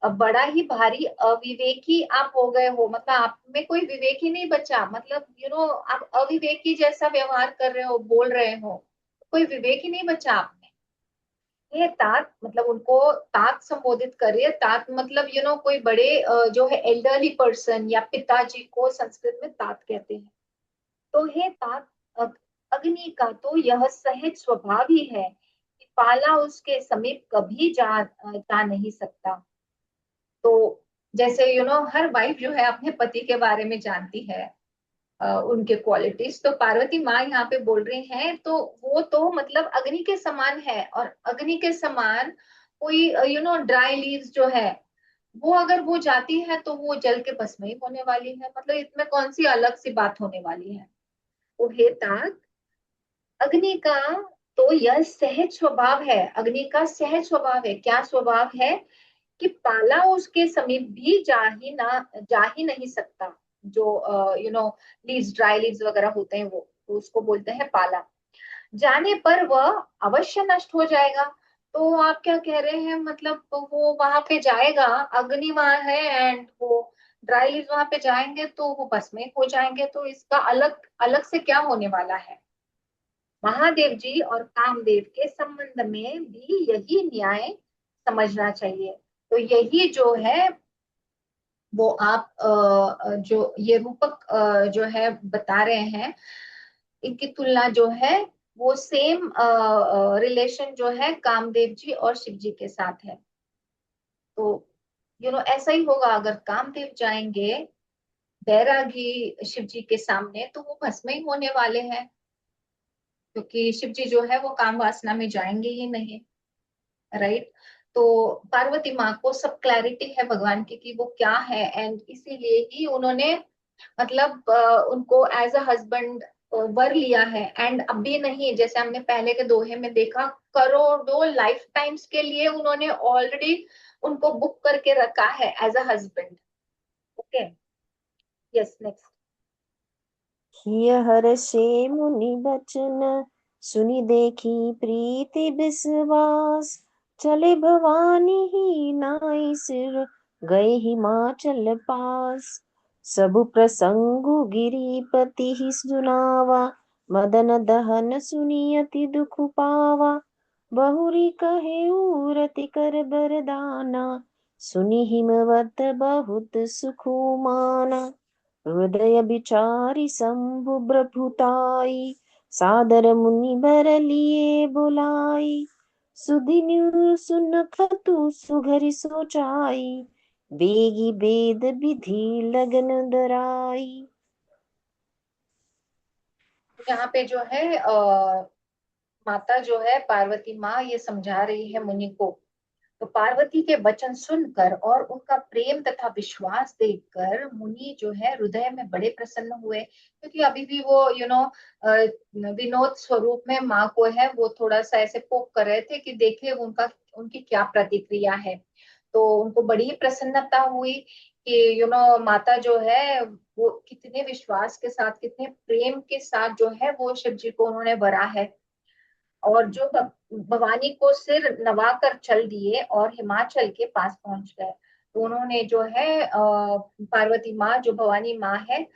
बड़ा ही भारी अविवेकी आप हो गए हो। मतलब आप में कोई विवेक ही नहीं बचा, मतलब आप अविवेकी जैसा व्यवहार कर रहे हो, बोल रहे हो, कोई विवेक ही नहीं बचा आप में। ये तात, मतलब उनको तात संबोधित करिए। तात मतलब कोई बड़े जो है एल्डरली पर्सन या पिताजी को संस्कृत में तात कहते हैं। तो हे तात, अग्नि का तो यह सहज स्वभाव ही है कि पाला उसके समीप कभी जा नहीं सकता। तो जैसे हर वाइफ जो है अपने पति के बारे में जानती है, उनके क्वालिटीज। तो पार्वती माँ यहाँ पे बोल रही हैं, तो वो तो मतलब अग्नि के समान है। और अग्नि के समान कोई ड्राई लीव्स जो है, वो अगर वो जाती है तो वो जल के भस्म ही होने वाली है। मतलब इसमें कौन सी अलग सी बात होने वाली है। वो हे तात, अग्नि का तो यह सहज स्वभाव है। अग्नि का सहज स्वभाव है। क्या स्वभाव है? कि पाला उसके समीप भी जा ही नहीं सकता। जो लीव्स, ड्राई लीव्स वगैरह होते हैं, वो तो उसको बोलते हैं पाला। जाने पर वह अवश्य नष्ट हो जाएगा। तो आप क्या कह रहे हैं? मतलब तो वो वहां पे जाएगा, अग्नि वहां है, एंड वो ड्राई लीव्स वहां पे जाएंगे तो वो भस्म हो जाएंगे। तो इसका अलग अलग से क्या होने वाला है? महादेव जी और कामदेव के संबंध में भी यही न्याय समझना चाहिए। तो यही जो है वो आप जो ये रूपक जो है बता रहे हैं, इनकी तुलना जो है वो सेम रिलेशन जो है कामदेव जी और शिव जी के साथ है। तो ऐसा ही होगा, अगर कामदेव जाएंगे बैरागी शिव जी के सामने तो वो भस्म ही होने वाले हैं, क्योंकि शिव जी जो है वो काम वासना में जाएंगे ही नहीं। राइट। तो पार्वती माँ को सब क्लैरिटी है भगवान की कि वो क्या है, एंड इसीलिए ही उन्होंने मतलब उनको एज अ हस्बैंड वर लिया है। एंड अभी नहीं, जैसे हमने पहले के दोहे में देखा, करोड़ों लाइफ टाइम्स के लिए उन्होंने ऑलरेडी उनको बुक करके रखा है as a husband. Okay, yes, next. हिय हर्षे मुनि बचन सुनि देखी प्रीति बिसवास। चले भवानी ही नाई सिर गए हिमाचल पास। सबु प्रसंगु गिरिपति ही सुनावा। मदन दहन सुनि अति दुख पावा। बहुरी कहे रति कर बरदाना। सुनि हिमवत बहुत सुखु माना। हृदय बिचारी शंभु प्रभुताई। सादर मुनि बर लिए बुलाई। सुदिन सुन खतु सुघरि सोचाई। बेगी वेद विधि लगन दराई। यहाँ पे जो है माता जो है पार्वती माँ ये समझा रही है मुनि को। तो पार्वती के वचन सुनकर और उनका प्रेम तथा विश्वास देखकर मुनि जो है हृदय में बड़े प्रसन्न हुए, क्योंकि अभी भी वो विनोद स्वरूप में माँ को है वो थोड़ा सा ऐसे पोक कर रहे थे कि देखे उनका उनकी क्या प्रतिक्रिया है। तो उनको बड़ी प्रसन्नता हुई कि माता जो है वो कितने विश्वास के साथ, कितने प्रेम के साथ जो है वो शिव जी को उन्होंने वरा है। और जो भवानी को सिर नवा कर चल दिए और हिमाचल के पास पहुंच गए। तो उन्होंने जो है पार्वती माँ जो भवानी माँ है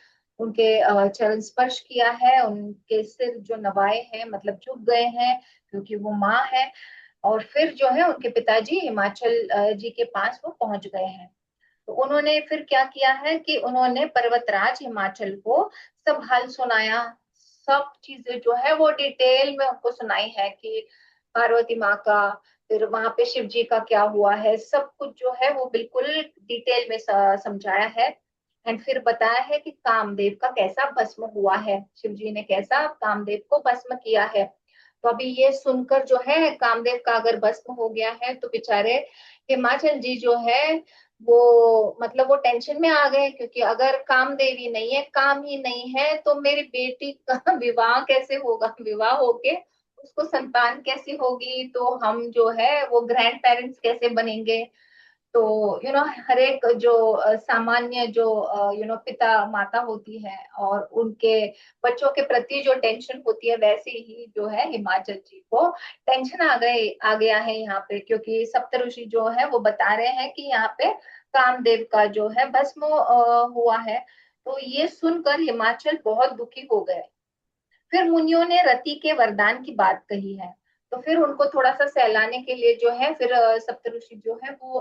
उनके चरण स्पर्श किया है, उनके सिर जो नवाए हैं मतलब झुक गए हैं क्योंकि वो माँ है। और फिर जो है उनके पिताजी हिमाचल जी के पास वो पहुंच गए हैं। तो उन्होंने फिर क्या किया है कि उन्होंने पर्वतराज हिमाचल को सब हाल सुनाया। सब चीजें जो है वो डिटेल में उनको सुनाई है कि पार्वती माँ का, फिर वहां पे शिव जी का क्या हुआ है, सब कुछ जो है वो बिल्कुल डिटेल में समझाया है। एंड फिर बताया है कि कामदेव का कैसा भस्म हुआ है, शिव जी ने कैसा कामदेव को भस्म किया है। तो अभी ये सुनकर जो है कामदेव का अगर भस्म हो गया है तो बेचारे हिमाचल जी जो है वो मतलब वो टेंशन में आ गए, क्योंकि अगर कामदेवी नहीं है, काम ही नहीं है, तो मेरी बेटी का विवाह कैसे होगा, विवाह होके उसको संतान कैसी होगी, तो हम जो है वो ग्रैंड पेरेंट्स कैसे बनेंगे। तो हर एक जो सामान्य जो पिता माता होती है और उनके बच्चों के प्रति जो टेंशन होती है, वैसे ही जो है हिमाचल जी को टेंशन आ गया है यहाँ पे, क्योंकि सप्तऋषि जो है वो बता रहे हैं कि यहाँ पे कामदेव का जो है भस्म हुआ है। तो ये सुनकर हिमाचल बहुत दुखी हो गए। फिर मुनियों ने रति के वरदान की बात कही है। तो फिर उनको थोड़ा सा सहलाने के लिए जो है फिर सप्तऋषि जो है वो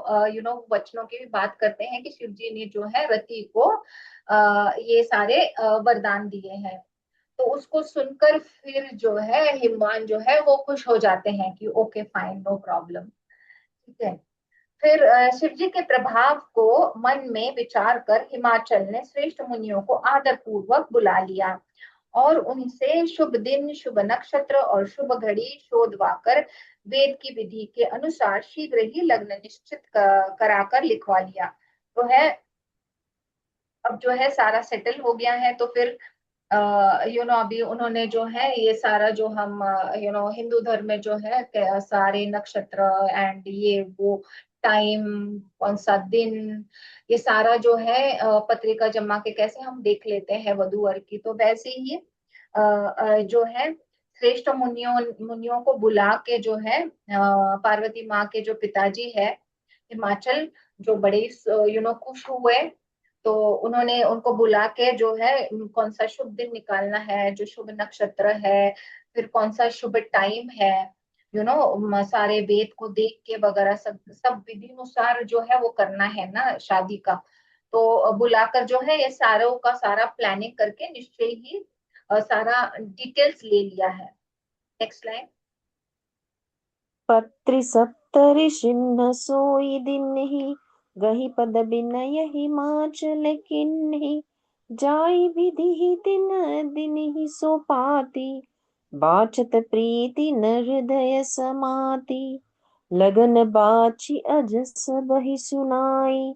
वचनों की भी बात करते हैं कि शिव जी ने जो है रति को ये सारे वरदान दिए हैं। तो उसको सुनकर फिर जो है हिमान जो है वो खुश हो जाते हैं कि ओके फाइन, नो प्रॉब्लम, ठीक है। फिर शिव जी के प्रभाव को मन में विचार कर हिमाचल ने श्रेष्ठ मुनियों को आदर पूर्वक बुला लिया और उनसे शुभ दिन, शुभ नक्षत्र और शुभ घड़ी शोधवा कर वेद की विधि के अनुसार शीघ्र ही लग्न निश्चित कराकर लिखवा लिया। तो है अब जो है सारा सेटल हो गया है। तो फिर अभी उन्होंने जो है ये सारा जो हम हिंदू धर्म में जो है सारे नक्षत्र एंड ये वो टाइम, कौन सा दिन, ये सारा जो है पत्रिका जमा के कैसे हम देख लेते हैं वधू वर की, तो वैसे ही जो है श्रेष्ठ मुनियों को बुला के जो है पार्वती माँ के जो पिताजी है हिमाचल, जो बड़े खुश हुए। तो उन्होंने उनको बुला के जो है कौन सा शुभ दिन निकालना है, जो शुभ नक्षत्र है, फिर कौन सा शुभ टाइम है, सारे वेद को देख के वगैरह सब सब विधि अनुसार जो है वो करना है ना शादी का। तो बुलाकर जो है ये सारों का सारा प्लानिंग करके निश्चय ही सारा डिटेल्स ले लिया है। Next line. पत्रि सप्तऋषिन्न सोई दिन्हि गहि पद बिनय हिमाचल किन्हि जाई विधि दिन दिन्हि सो पाति बाचत प्रीति न हृदय समाति लगन बाची अजस बहि सुनाई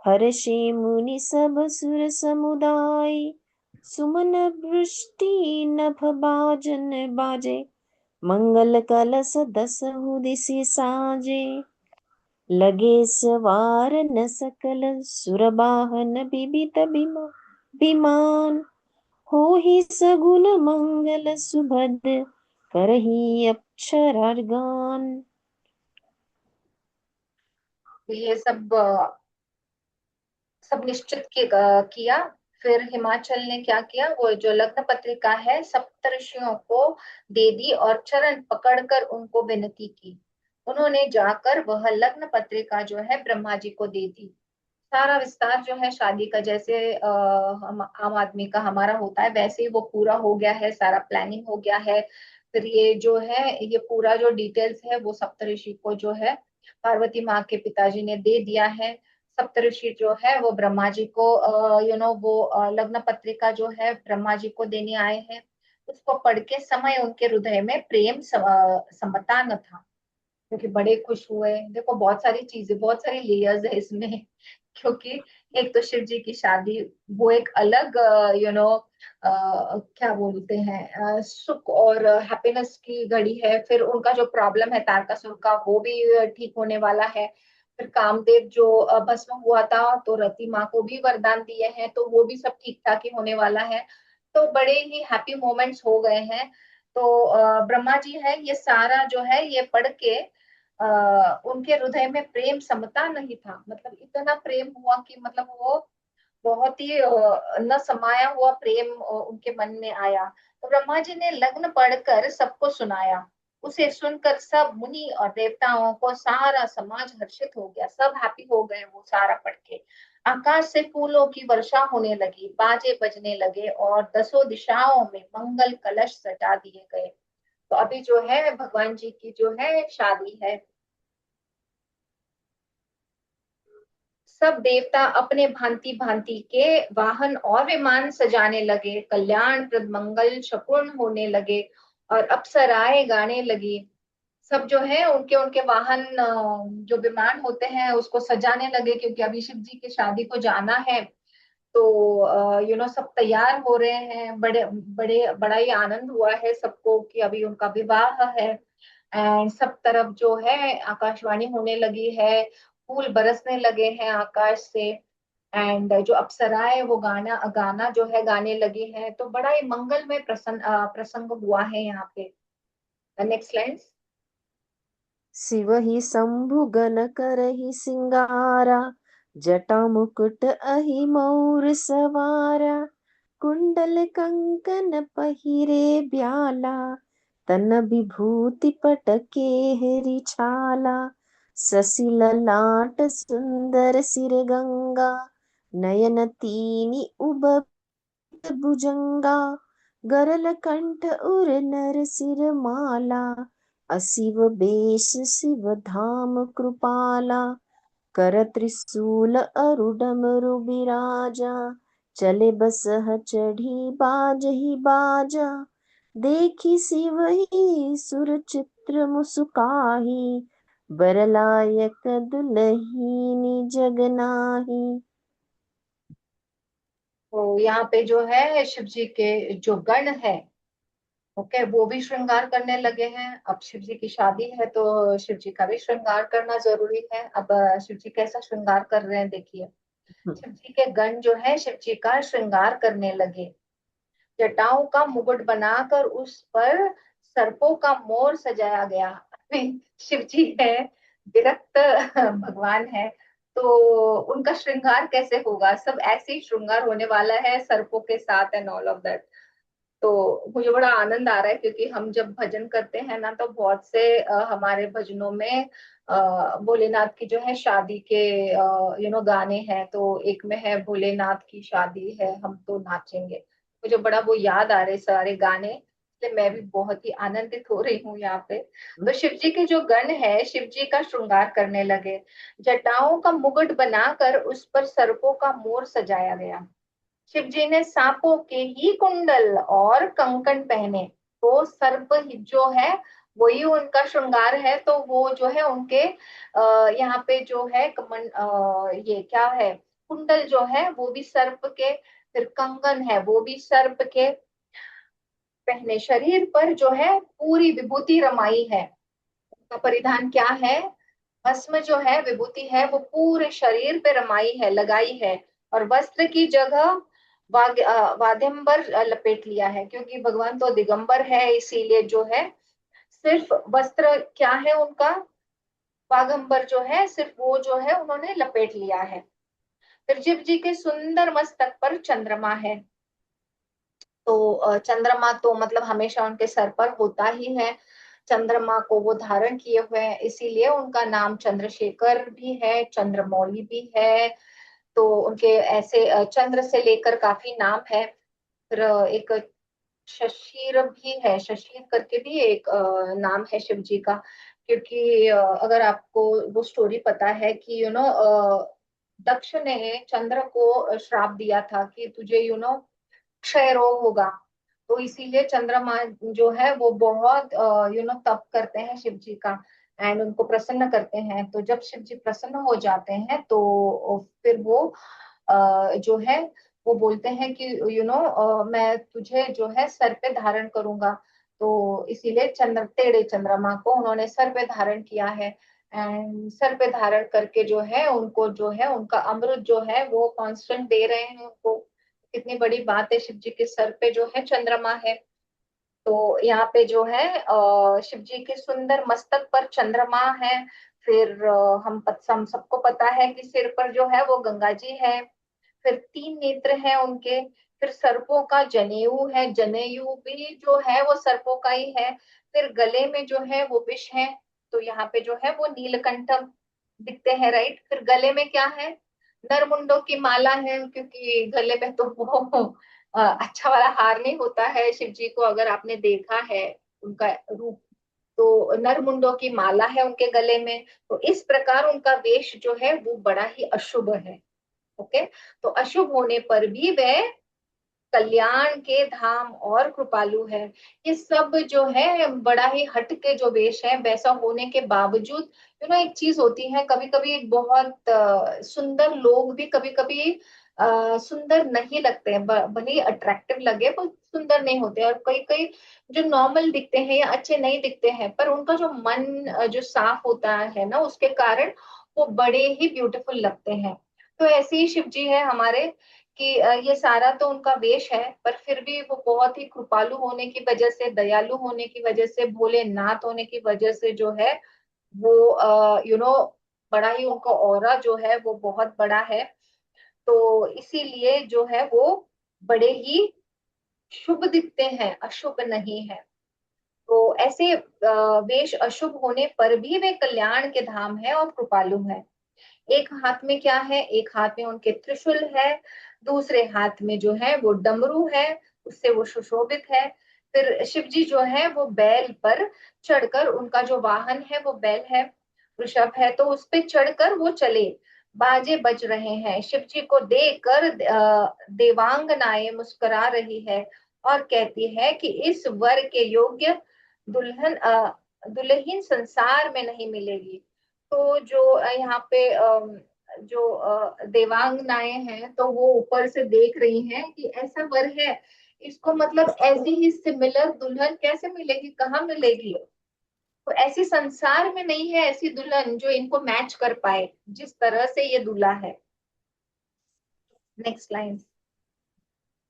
हर्षे मुनि सब सुर समुदाय सुमन वृष्टि नभ बाजन बाजे मंगल कलश दसहु दिसि साजे लगे सवार न सकल सुरबाहन बिबित विमान हो ही सगुन मंगल सुभद करही अक्षरार्गान। ये सब सब निश्चित किया। फिर हिमाचल ने क्या किया, वो जो लग्न पत्रिका है सप्तर्षियों को दे दी और चरण पकड़कर उनको विनती की। उन्होंने जाकर वह लग्न पत्रिका जो है ब्रह्मा जी को दे दी। सारा विस्तार जो है शादी का जैसे हम आम आदमी का हमारा होता है वैसे ही वो पूरा हो गया है, सारा प्लानिंग हो गया है। फिर ये जो है ये पूरा जो डिटेल्स है वो सप्तऋषि को जो है पार्वती माँ के पिताजी ने दे दिया है। सप्तऋषि जो है वो ब्रह्मा जी को वो लग्न पत्रिका जो है ब्रह्मा जी को देने आए हैं। उसको पढ़ के समय उनके हृदय में प्रेम समता न था, क्योंकि बड़े खुश हुए। देखो बहुत सारी चीजें, बहुत सारी लेयर्स है इसमें क्योंकि एक तो शिव जी की शादी वो एक अलग क्या बोलते हैं सुख और हैप्पीनेस की घड़ी है। फिर उनका जो प्रॉब्लम है तारकासुर का वो भी ठीक होने वाला है। फिर कामदेव जो भस्म हुआ था, तो रति माँ को भी वरदान दिए हैं, तो वो भी सब ठीक ठाक ही होने वाला है। तो बड़े ही हैप्पी मोमेंट्स हो गए हैं। तो ब्रह्मा जी है, ये सारा जो है ये पढ़ के उनके हृदय में प्रेम समता नहीं था, मतलब इतना प्रेम हुआ कि मतलब वो बहुत ही न समाया हुआ प्रेम उनके मन में आया। तो ब्रह्मा जी ने लग्न पढ़कर सबको सुनाया। उसे सुनकर सब मुनि और देवताओं को सारा समाज हर्षित हो गया, सब हैप्पी हो गए वो सारा पढ़ के। आकाश से फूलों की वर्षा होने लगी, बाजे बजने लगे और दसों दिशाओं में मंगल कलश सजा दिए गए। तो अभी जो है भगवान जी की जो है शादी है। सब देवता अपने भांति भांति के वाहन और विमान सजाने लगे, कल्याण प्रद मंगल शकुन होने लगे और अप्सराएं गाने लगी। सब जो है उनके उनके वाहन जो विमान होते हैं उसको सजाने लगे, क्योंकि अभी शिव जी की शादी को जाना है। तो सब तैयार हो रहे हैं, बड़े बड़े बड़ा ही आनंद हुआ है सबको कि अभी उनका विवाह है। एंड सब तरफ जो है आकाशवाणी होने लगी है, फूल बरसने लगे हैं आकाश से। एंड जो अप्सराएं वो गाना गाना जो है गाने लगी है, तो बड़ा ही मंगलमय प्रसंग हुआ है यहाँ पे। Next line. शिव ही शंभु गन करहि सिंगारा, जटा मुकुट अहि मौर सवारा, कुंडल कंकन पहिरे ब्याला, तन विभूति पटके हरि छाला, ससी ललाट सुंदर सिर गंगा, नयन तीनि उब भुजंगा, गरल कंठ उर नर सिर माला, असिव बेश शिव धाम कृपाला, कर त्रिशूल अरु डमरु बिराजा, चले बसह चढ़ी बाजहि बाजा, देखी शिव ही सुर चित्र मुसुकाहि, बरलायक दुलहीनि जगनाही। तो यहाँ पे जो है शिव जी के जो गण है, ओके, वो भी श्रृंगार करने लगे हैं। अब शिव जी की शादी है तो शिव जी का भी श्रृंगार करना जरूरी है। अब शिव जी कैसा श्रृंगार कर रहे हैं देखिए। शिव जी के गण जो है शिव जी का श्रृंगार करने लगे। जटाओं का मुकुट बनाकर उस पर सर्पों का मोर सजाया गया। अभी शिव जी है, विरक्त भगवान है, तो उनका श्रृंगार कैसे होगा? सब ऐसे ही श्रृंगार होने वाला है सर्पों के साथ एंड ऑल ऑफ दैट। तो मुझे बड़ा आनंद आ रहा है, क्योंकि हम जब भजन करते हैं ना, तो बहुत से हमारे भजनों में भोलेनाथ की जो है शादी के गाने हैं। तो एक में है भोलेनाथ की शादी है हम तो नाचेंगे। मुझे बड़ा वो याद आ रहे सारे गाने, इसलिए मैं भी बहुत ही आनंदित हो रही हूँ यहाँ पे। तो शिव जी के जो गण है शिव जी का श्रृंगार करने लगे। जटाओं का मुकुट बनाकर उस पर सर्पों का मोर सजाया गया। शिव जी ने सांपों के ही कुंडल और कंकन पहने। तो सर्प जो है वही उनका श्रृंगार है, तो वो जो है उनके यहाँ पे जो है ये क्या है, कुंडल जो है वो भी सर्प के, फिर कंगन है वो भी सर्प के पहने। शरीर पर जो है पूरी विभूति रमाई है। उनका परिधान क्या है? भस्म जो है विभूति है वो पूरे शरीर पे रमाई है, लगाई है। और वस्त्र की जगह वाद्यंबर लपेट लिया है, क्योंकि भगवान तो दिगंबर है, इसीलिए जो है सिर्फ वस्त्र क्या है उनका, वागंबर जो है सिर्फ वो जो है उन्होंने लपेट लिया है। फिर शिव जी के सुंदर मस्तक पर चंद्रमा है। तो चंद्रमा तो मतलब हमेशा उनके सर पर होता ही है। चंद्रमा को वो धारण किए हुए हैं, इसीलिए उनका नाम चंद्रशेखर भी है, चंद्रमौली भी है। तो उनके ऐसे चंद्र से लेकर काफी नाम है। फिर एक शशीर भी है, शशीर करके भी एक नाम है शिव जी का। क्योंकि अगर आपको वो स्टोरी पता है कि दक्ष ने चंद्र को श्राप दिया था कि तुझे क्षय रोग होगा। तो इसीलिए चंद्रमा जो है वो बहुत तप करते हैं शिव जी का, एंड उनको प्रसन्न करते हैं। तो जब शिव जी प्रसन्न हो जाते हैं तो फिर वो जो है वो बोलते हैं कि मैं तुझे जो है सर पे धारण करूंगा। तो इसीलिए टेढ़े चंद्रमा को उन्होंने सर पे धारण किया है। एंड सर पे धारण करके जो है उनको जो है उनका अमृत जो है वो कांस्टेंट दे रहे हैं उनको। कितनी बड़ी बात है, शिव जी के सर पे जो है चंद्रमा है। तो यहाँ पे जो है शिव जी के सुंदर मस्तक पर चंद्रमा है। फिर हम सबको पता है कि सिर पर जो है वो गंगा जी है। फिर तीन नेत्र हैं उनके। फिर सर्पों का जनेऊ है, जनेऊ भी जो है वो सर्पों का ही है। फिर गले में जो है वो विष है। तो यहाँ पे जो है वो नीलकंठम दिखते हैं, राइट। फिर गले में क्या है, नरमुंडों की माला है, क्योंकि गले में तो वो अच्छा वाला हार नहीं होता है शिव जी को, अगर आपने देखा है उनका रूप। तो नरमुंडों की माला है उनके गले में। तो इस प्रकार उनका वेश जो है वो बड़ा ही अशुभ है। ओके। तो अशुभ होने पर भी वह कल्याण के धाम और कृपालु है। ये सब जो है बड़ा ही हट के जो वेश है, वैसा होने के बावजूद एक चीज होती है, कभी कभी बहुत सुंदर लोग भी कभी कभी सुंदर नहीं लगते हैं। भले ही अट्रैक्टिव लगे, वो सुंदर नहीं होते। और कई कई जो नॉर्मल दिखते हैं या अच्छे नहीं दिखते हैं, पर उनका जो मन जो साफ होता है ना, उसके कारण वो बड़े ही ब्यूटीफुल लगते हैं। तो ऐसे ही शिव जी है हमारे, कि ये सारा तो उनका वेश है, पर फिर भी वो बहुत ही कृपालु होने की वजह से, दयालु होने की वजह से, भोलेनाथ होने की वजह से जो है वो बड़ा ही उनका ऑरा जो है वो बहुत बड़ा है। तो इसीलिए जो है वो बड़े ही शुभ दिखते हैं, अशुभ नहीं है। तो ऐसे वेश अशुभ होने पर भी वे कल्याण के धाम है और कृपालु है। एक हाथ में क्या है, एक हाथ में उनके त्रिशूल है, दूसरे हाथ में जो है वो डमरू है, उससे वो सुशोभित है। फिर शिव जी जो है वो बैल पर चढ़कर, उनका जो वाहन है वो बैल है, वृषभ है, तो उस पे चढ़कर वो चले। बाजे बज रहे हैं, शिव जी को देखकर देवांगनाएं मुस्कुरा रही है और कहती है कि इस वर के योग्य दुल्हन दुल्हन संसार में नहीं मिलेगी। तो जो यहाँ पे जो देवांगनाएं हैं, तो वो ऊपर से देख रही हैं कि ऐसा वर है, इसको मतलब ऐसी ही सिमिलर दुल्हन कैसे मिलेगी, कहाँ मिलेगी। तो ऐसी संसार में नहीं है ऐसी दुल्हन जो इनको मैच कर पाए, जिस तरह से ये दूल्हा है। Next line.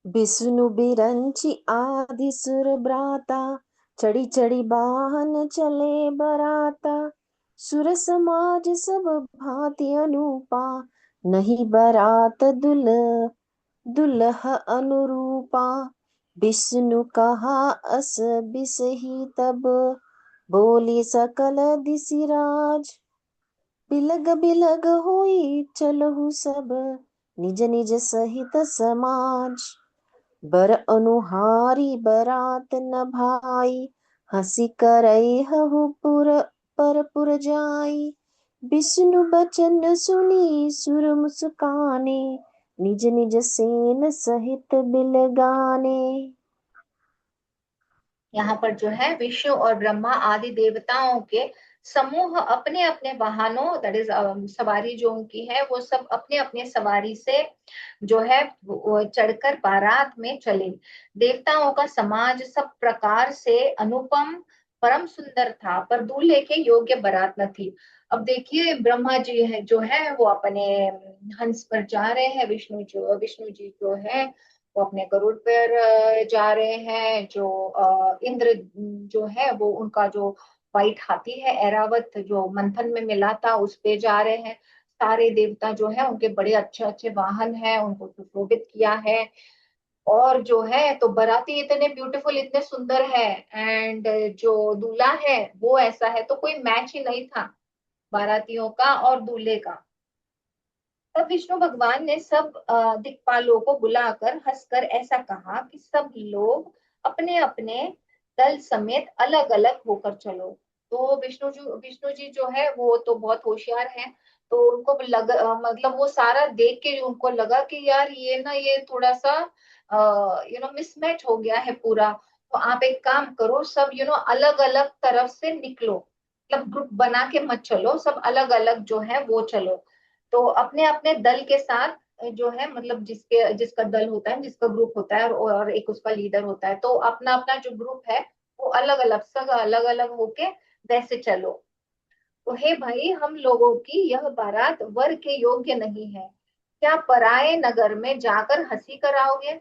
विष्णु बिरंची आदि सुर ब्राता, चढ़ी चढ़ी बाहन चले बराता। सुर समाज सब भांति अनुपा, नहीं बरात दुल्ह अनुरूपा। विष्णु कहा अस बिसही तब, बोली सकल दिसिराज। बिलग बिलग होई चलहु सब, निज निज सहित समाज। बर अनुहारी बरात न भाई, हंसी करई हहु पुर जाई। विष्णु बचन सुनी सुर मुस्काने, निज निज सेन सहित बिलगाने। यहाँ पर जो है विष्णु और ब्रह्मा आदि देवताओं के समूह अपने अपने वाहनों, दैट इज सवारी जो उनकी है, वो सब अपने अपने सवारी से जो है वो चढ़कर बारात में चले। देवताओं का समाज सब प्रकार से अनुपम परम सुंदर था, पर दूल्हे के योग्य बारात न थी। अब देखिए, ब्रह्मा जी है जो है वो अपने हंस पर जा रहे हैं, विष्णु जी जो है वो अपने गरुड़ पर जा रहे हैं। जो इंद्र जो है वो उनका जो व्हाइट हाथी है ऐरावत, जो मंथन में मिला था, उस पे जा रहे हैं। सारे देवता जो है उनके बड़े अच्छे अच्छे वाहन हैं, उनको सुशोभित किया है। और जो है तो बाराती इतने ब्यूटीफुल, इतने सुंदर है। एंड जो दूल्हा है वो ऐसा है, तो कोई मैच ही नहीं था बारातियों का और दूल्हे का। तब विष्णु भगवान ने सब दिक्पालों को बुलाकर हंसकर ऐसा कहा कि सब लोग अपने अपने दल समेत अलग अलग होकर चलो। तो विष्णु जी जो है वो तो बहुत होशियार हैं। तो उनको मतलब वो सारा देख के उनको लगा कि यार ये ना, ये थोड़ा सा मिसमैच हो गया है पूरा। तो आप एक काम करो, सब अलग अलग तरफ से निकलो, मतलब ग्रुप बना के मत चलो, सब अलग अलग जो है वो चलो। तो अपने अपने दल के साथ जो है, मतलब जिसका दल होता है, जिसका ग्रुप होता है, और एक उसका लीडर होता है, तो अपना अपना जो ग्रुप है वो अलग अलग, सब अलग अलग होके वैसे चलो। तो हे भाई, हम लोगों की यह बारात वर के योग्य नहीं है, क्या पराए नगर में जाकर हंसी कराओगे?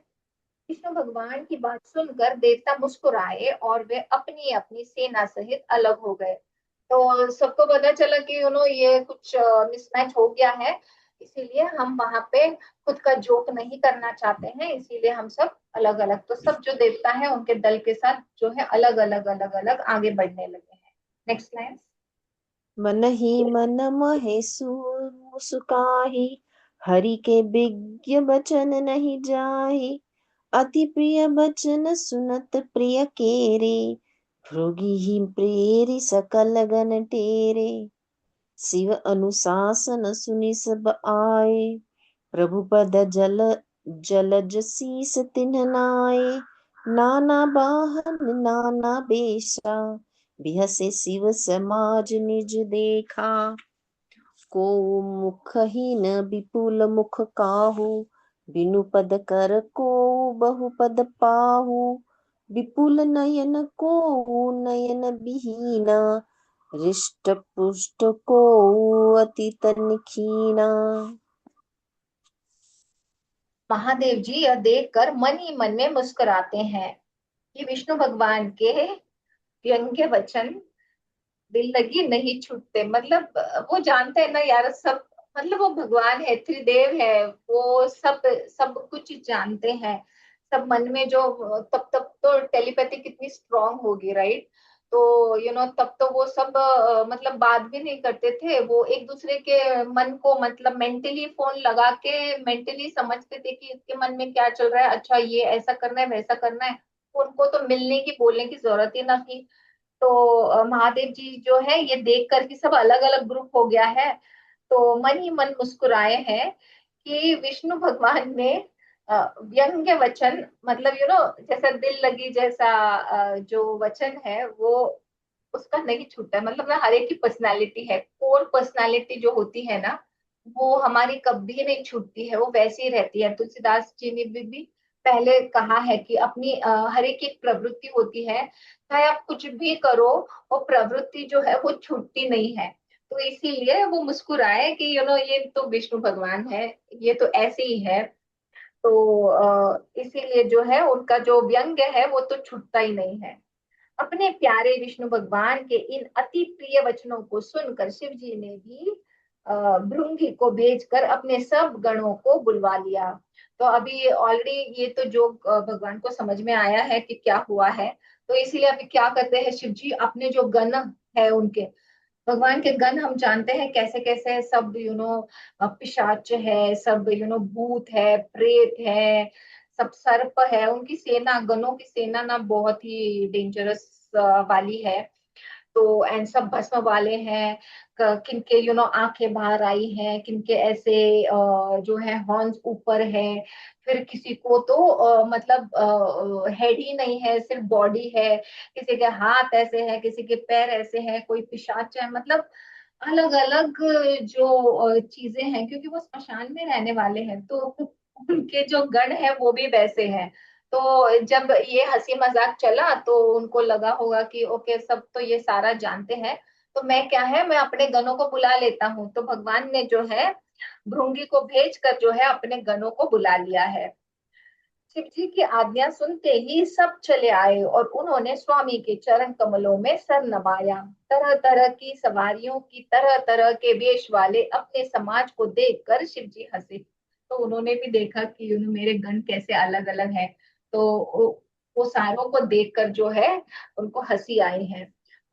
विष्णु भगवान की बात सुनकर देवता मुस्कुराए और वे अपनी अपनी सेना सहित अलग हो गए। तो सबको पता चला कि ये कुछ मिसमैच हो गया है, इसीलिए हम वहां पे खुद का जोक नहीं करना चाहते हैं, इसीलिए हम सब अलग अलग, तो सब जो देवता है उनके दल के साथ जो है अलग अलग अलग अलग आगे बढ़ने लगे हैं। Next line. मन ही मन महे सूर मुस्काही, हरि के विज्ञ बचन नहीं जाही। अति प्रिय बचन सुनत प्रिय केरे, भृगि ही प्रेरि सकल गण टेरे। शिव अनुशासन सुनि सब आए, प्रभु पद जलज शीस तिन्ह नाए। नाना बाहन नाना बेशा, बिहसे शिव समाज निज देखा। को मुखहीन विपुल मुख काहू, बिनु पद कर को बहु पद पाहू। विपुल नयन को नयन बिहीना, हृष्ट पुष्ट को अति तन खीना। महादेव जी यह देखकर मन ही मन में मुस्कुराते हैं कि विष्णु भगवान के व्यंग्य वचन दिल लगी नहीं छूटते। मतलब वो जानते हैं ना यार, सब मतलब वो भगवान है, त्रिदेव है, वो सब सब कुछ जानते हैं। सब मन में जो, तब तब तो टेलीपैथी कितनी स्ट्रांग होगी, राइट? तो तब तो वो सब मतलब बात भी नहीं करते थे, वो एक दूसरे के मन को मतलब मेंटली फोन लगा के मेंटली समझते थे कि इसके मन में क्या चल रहा है, अच्छा ये ऐसा करना है वैसा करना है। उनको तो मिलने की बोलने की जरूरत ही ना थी। तो महादेव जी जो है ये देख कर कि सब अलग अलग ग्रुप हो गया है, तो मन ही मन मुस्कुराए हैं कि विष्णु भगवान ने व्यंग्य वचन, मतलब जैसा दिल लगी जैसा जो वचन है वो उसका नहीं छूटता है। मतलब ना, हर एक की पर्सनालिटी है, कोर पर्सनालिटी जो होती है ना, वो हमारी कभी नहीं छूटती है, वो वैसी ही रहती है। तुलसीदास जी ने भी पहले कहा है कि अपनी हर एक की एक प्रवृत्ति होती है, चाहे आप कुछ भी करो, वो प्रवृत्ति जो है वो छूटती नहीं है। तो इसीलिए वो मुस्कुराए कि ये तो विष्णु भगवान है, ये तो ऐसे ही है। तो इसीलिए जो है उनका जो व्यंग्य है वो तो छूटता ही नहीं है। अपने प्यारे विष्णु भगवान के इन अति प्रिय वचनों को सुनकर शिव जी ने भी भृंगी को भेजकर अपने सब गणों को बुलवा लिया। तो अभी ऑलरेडी ये तो जो भगवान को समझ में आया है कि क्या हुआ है, तो इसीलिए अभी क्या करते हैं शिव जी, अपने जो गण है उनके, भगवान के गण हम जानते हैं कैसे कैसे सब पिशाच है, सब भूत है, प्रेत है, सब सर्प है, उनकी सेना, गणों की सेना ना बहुत ही डेंजरस वाली है। तो एंड सब भस्म वाले हैं। किनके आंखें बाहर आई हैं, किनके ऐसे जो है हॉर्न्स ऊपर है, फिर किसी को तो मतलब हेड ही नहीं है, सिर्फ बॉडी है, किसी के हाथ ऐसे है, किसी के पैर ऐसे है, कोई पिशाच है, मतलब अलग अलग जो चीजें हैं, क्योंकि वो स्मशान में रहने वाले हैं, तो उनके जो गण है वो भी वैसे हैं। तो जब ये हंसी मजाक चला तो उनको लगा होगा कि ओके, सब तो ये सारा जानते हैं, तो मैं क्या है, मैं अपने गणों को बुला लेता हूँ। तो भगवान ने जो है भृंगी को भेज कर जो है अपने गणों को बुला लिया है। शिव जी की आज्ञा सुनते ही सब चले आए और उन्होंने स्वामी के चरण कमलों में सर नवाया। तरह तरह की सवारियों की तरह तरह के वेश वाले अपने समाज को देखकर शिव जी हंसे। तो उन्होंने भी देखा कि मेरे गण कैसे अलग अलग हैं। तो वो सारों को देखकर जो है उनको हंसी आई है।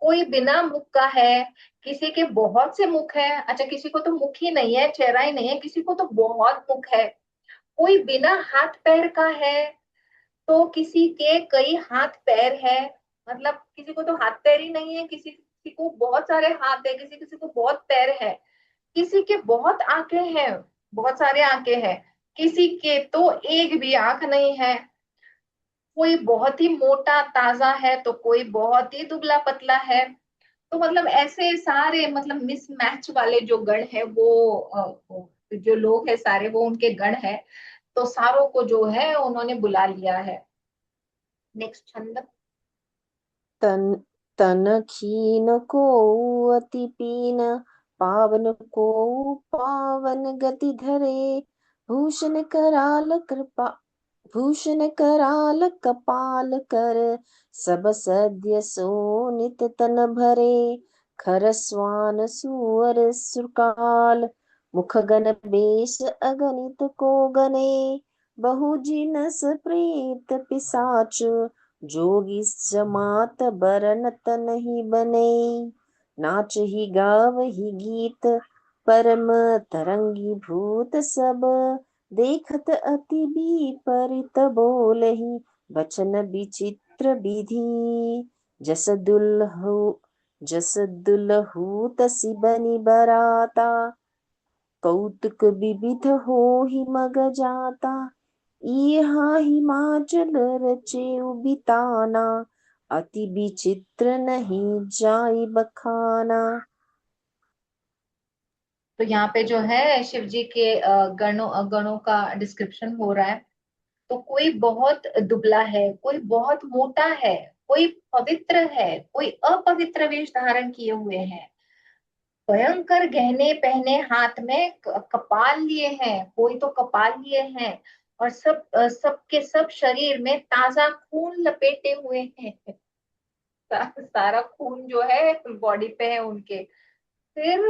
कोई बिना मुख का है, किसी के बहुत से मुख है, अच्छा किसी को तो मुख ही नहीं है, चेहरा ही नहीं है, किसी को तो बहुत मुख है। कोई बिना हाथ पैर का है, तो किसी के कई हाथ पैर है, मतलब किसी को तो हाथ पैर ही नहीं है, किसी किसी को बहुत सारे हाथ है, किसी किसी को बहुत पैर है। किसी के बहुत आंखें हैं, बहुत सारे आंखें हैं, किसी के तो एक भी आंख नहीं है। कोई बहुत ही मोटा ताजा है, तो कोई बहुत ही दुबला पतला है। तो मतलब ऐसे सारे मतलब मिसमैच वाले जो गण है वो जो लोग हैं सारे वो उनके गण है। तो सारों को जो है उन्होंने बुला लिया है। नेक्स्ट छंद। तन तन खीन को अति पीन, पावन को पावन गति धरे। भूषण कराल कृपा भूषण कराल कपाल कर, सब सद्य सोनित तन भरे। खर स्वान सुअर सुकाल, मुख गण बेश अगणित को गने। बहु जिनस प्रेत पिसाच, जोगी जमात बरनत नहीं बने। नाच ही गाव ही गीत, परम तरंगी भूत सब। देखत अति विपरीत बोलहि, बचन विचित्र विधि। जस दुल्हु जस दुल्हु तसि बनि बराता, कौतुक विविध होहि मग जाता। यहाँ हिमाचल रचेउ बिताना, अति विचित्र नहीं जाई बखाना। तो यहाँ पे जो है शिव जी के गणों का डिस्क्रिप्शन हो रहा है। तो कोई बहुत दुबला है, कोई बहुत मोटा है, कोई पवित्र है, कोई अपवित्र वेश धारण किए हुए हैं। भयंकर गहने पहने हाथ में कपाल लिए हैं, कोई तो कपाल लिए हैं। और सबके सब शरीर में ताजा खून लपेटे हुए हैं। सारा खून जो है बॉडी पे है उनके। फिर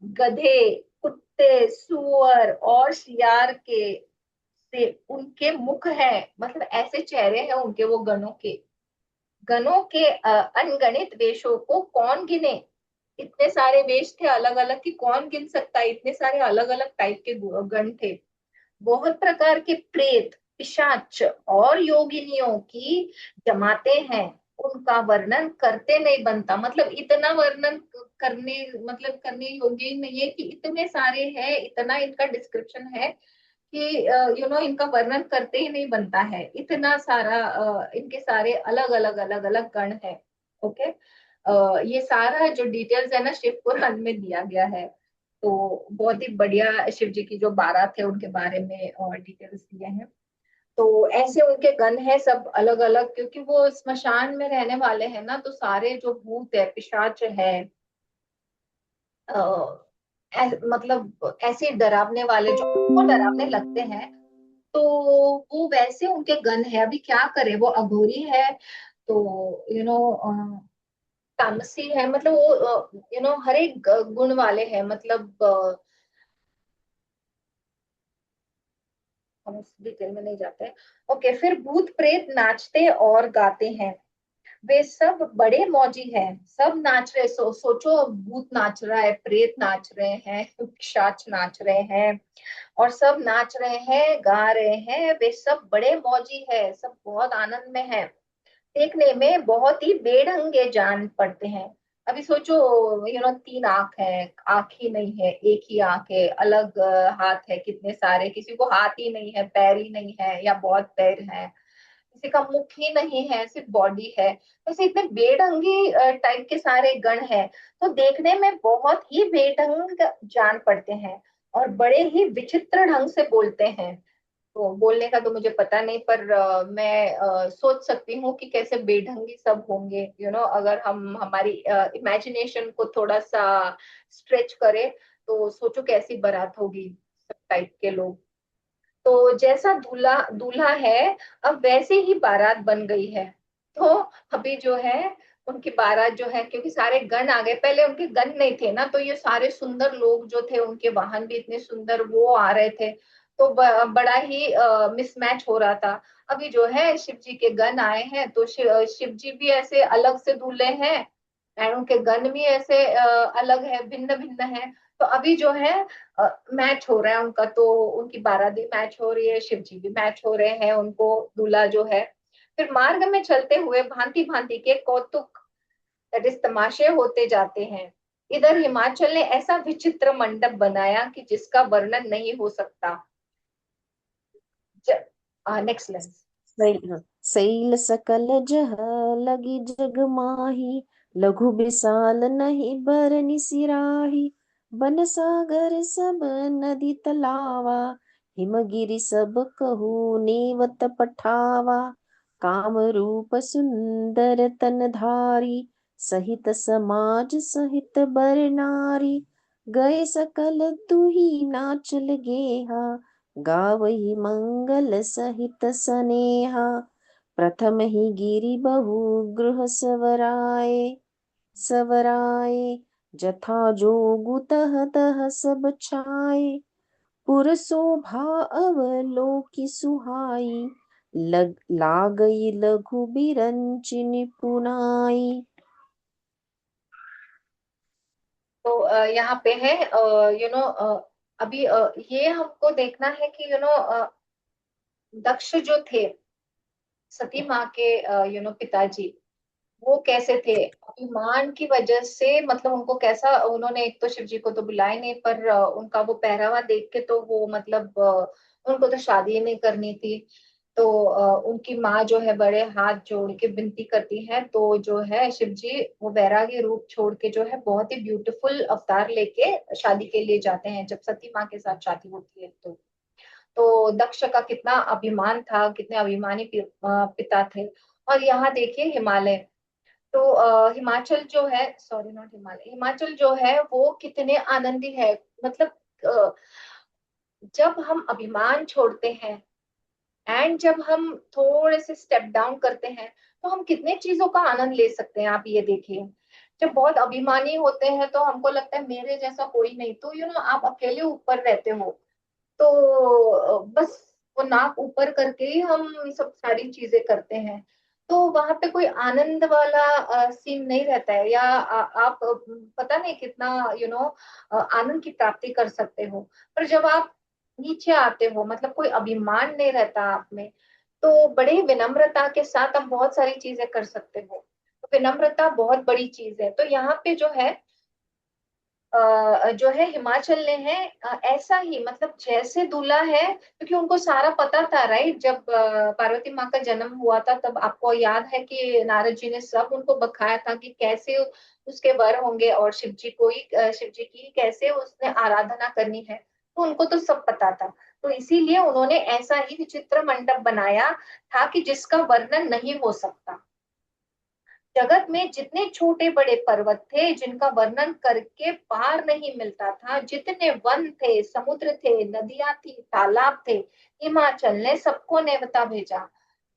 गधे, कुत्ते, सुअर और शियार के से उनके मुख है, मतलब ऐसे चेहरे हैं उनके, वो गणों के अनगणित वेशों को कौन गिने। इतने सारे वेश थे अलग अलग कि कौन गिन सकता है, इतने सारे अलग अलग टाइप के गण थे। बहुत प्रकार के प्रेत, पिशाच और योगिनियों की जमाते हैं, उनका वर्णन करते नहीं बनता। मतलब इतना वर्णन करने, मतलब करने योग्य ही नहीं है कि इतने सारे हैं, इतना इनका डिस्क्रिप्शन है कि इनका वर्णन करते ही नहीं बनता है। इतना सारा इनके सारे अलग अलग अलग अलग गण है। ओके। ये सारा जो डिटेल्स है ना शिव पुराण में दिया गया है। तो बहुत ही बढ़िया शिव जी की जो बारात है उनके बारे में और डिटेल्स दिए हैं। तो ऐसे उनके गण है सब अलग अलग, क्योंकि वो स्मशान में रहने वाले हैं ना, तो सारे जो भूत है, पिशाच है, मतलब ऐसे डरावने वाले जो उनको डरावने लगते हैं, तो वो वैसे उनके गण है। अभी क्या करे, वो अघोरी है, तो तामसी है, मतलब वो हर एक गुण वाले हैं, मतलब हम उस डिटेल में नहीं जाते हैं। ओके, फिर भूत प्रेत नाचते और गाते हैं, वे सब बड़े मौजी हैं। सब नाच रहे, सोचो, भूत नाच रहा है, प्रेत नाच रहे हैं, पिशाच नाच रहे हैं, और सब नाच रहे हैं, गा रहे हैं। वे सब बड़े मौजी है, सब बहुत आनंद में है। देखने में बहुत ही बेढंगे जान पड़ते हैं। अभी सोचो, तीन आंख है, आंख ही नहीं है, एक ही आंख है, अलग हाथ है कितने सारे, किसी को हाथ ही नहीं है, पैर ही नहीं है या बहुत पैर है, किसी का मुख ही नहीं है, सिर्फ बॉडी है। वैसे इतने बेढंगी टाइप के सारे गण हैं, तो देखने में बहुत ही बेढंग जान पड़ते हैं और बड़े ही विचित्र ढंग से बोलते हैं। तो बोलने का तो मुझे पता नहीं, पर मैं सोच सकती हूँ कि कैसे बेढंगी सब होंगे। अगर हम हमारी इमेजिनेशन को थोड़ा सा स्ट्रेच करें, तो सोचो कैसी बारात होगी, सब टाइप के लोग। तो जैसा दूल्हा दूल्हा है, अब वैसे ही बारात बन गई है। तो अभी जो है उनकी बारात जो है, क्योंकि सारे गण आ गए, पहले उनके गण नहीं थे ना, तो ये सारे सुंदर लोग जो थे, उनके वाहन भी इतने सुंदर, वो आ रहे थे। तो बड़ा ही मिसमैच हो रहा था। अभी जो है शिव जी के गण आए हैं, तो शिव जी भी ऐसे अलग से दूल्हे हैं, एंड उनके गण भी ऐसे अलग है, भिन्न भिन्न है। तो अभी जो है मैच हो रहा है उनका, तो उनकी बारात भी मैच हो रही है, शिव जी भी मैच हो रहे हैं, उनको दूल्हा जो है। फिर मार्ग में चलते हुए भांति भांति के कौतुक, दैट इज तमाशे होते जाते हैं। इधर हिमाचल ने ऐसा विचित्र मंडप बनाया कि जिसका वर्णन नहीं हो सकता। Next lens. सैल सकल जह लगी जग माही, लघु विशाल नहीं बरनि सिराही। बन सागर सब नदी तलावा, हिमगिरि सब कहू नेवत पठावा। काम रूप सुंदर तन धारी, सहित समाज सहित बर नारी, गए सकल दुही नाचल गेहा, गावही मंगल सहित सनेहा, प्रथम ही गिरि बहु गृह सवराए, जथा जोगु तह तह सब छाए, पुर शोभा अवलोकि सुहाई, लागई लघु बिरंचि निपुनाई। तो यहाँ पे है अभी ये हमको देखना है कि दक्ष जो थे, सती माँ के पिताजी, वो कैसे थे। अभिमान की वजह से मतलब उनको कैसा, उन्होंने एक तो शिव जी को तो बुलाया नहीं, पर उनका वो पहरावा देख के तो वो मतलब उनको तो शादी ही नहीं करनी थी। तो उनकी माँ जो है बड़े हाथ जोड़ के विनती करती है, तो जो है शिव जी वो वैरागी रूप छोड़ के जो है बहुत ही ब्यूटीफुल अवतार लेके शादी के लिए जाते हैं, जब सती माँ के साथ शादी होती है। तो दक्ष का कितना अभिमान था, कितने अभिमानी पिता थे। और यहाँ देखिए हिमालय, तो हिमाचल जो है, सॉरी नॉट हिमालय, हिमाचल जो है वो कितने आनंदी है। मतलब अ, जब हम अभिमान छोड़ते हैं एंड जब हम थोड़े से स्टेप डाउन करते हैं, तो हम कितने चीजों का आनंद ले सकते हैं। आप ये देखिए, जब बहुत अभिमानी होते हैं तो हमको लगता है मेरे जैसा कोई नहीं, तो आप अकेले ऊपर रहते हो, तो बस वो नाक ऊपर करके ही हम सब सारी चीजें करते हैं। तो वहां पे कोई आनंद वाला सीन नहीं रहता है, या आप पता नहीं कितना आनंद की प्राप्ति कर सकते हो। पर जब आप नीचे आते हो, मतलब कोई अभिमान नहीं रहता आप में, तो बड़े ही विनम्रता के साथ आप बहुत सारी चीजें कर सकते हो। तो विनम्रता बहुत बड़ी चीज है। तो यहाँ पे जो है हिमाचल ने है ऐसा ही, मतलब जैसे दूल्हा है, क्योंकि उनको सारा पता था, राइट। जब पार्वती माँ का जन्म हुआ था, तब आपको याद है कि नारद जी ने सब उनको बखाया था कि कैसे उसके वर होंगे, और शिव जी की कैसे उसने आराधना करनी है। तो उनको तो सब पता था। तो इसीलिए उन्होंने ऐसा ही विचित्र मंडप बनाया था कि जिसका वर्णन नहीं हो सकता। जगत में जितने छोटे बड़े पर्वत थे जिनका वर्णन करके पार नहीं मिलता था, जितने वन थे, समुद्र थे, नदियां थी, तालाब थे, हिमाचल ने सबको नेवता भेजा।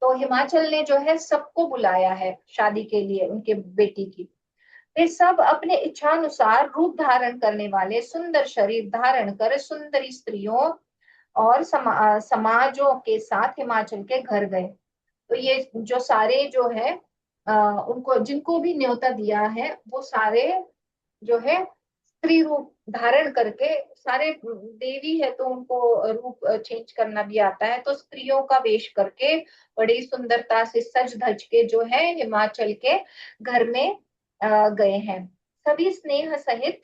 तो हिमाचल ने जो है सबको बुलाया है शादी के लिए उनके बेटी की। वे सब अपने इच्छानुसार रूप धारण करने वाले, सुंदर शरीर धारण कर सुंदरी स्त्रियों और समाजों के साथ हिमाचल के घर गए। तो ये जो सारे जो है उनको जिनको भी न्योता दिया है, वो सारे जो है स्त्री रूप धारण करके, सारे देवी है तो उनको रूप चेंज करना भी आता है, तो स्त्रियों का वेश करके बड़ी सुंदरता से सज धज के जो है हिमाचल के घर में गए हैं। सभी स्नेह सहित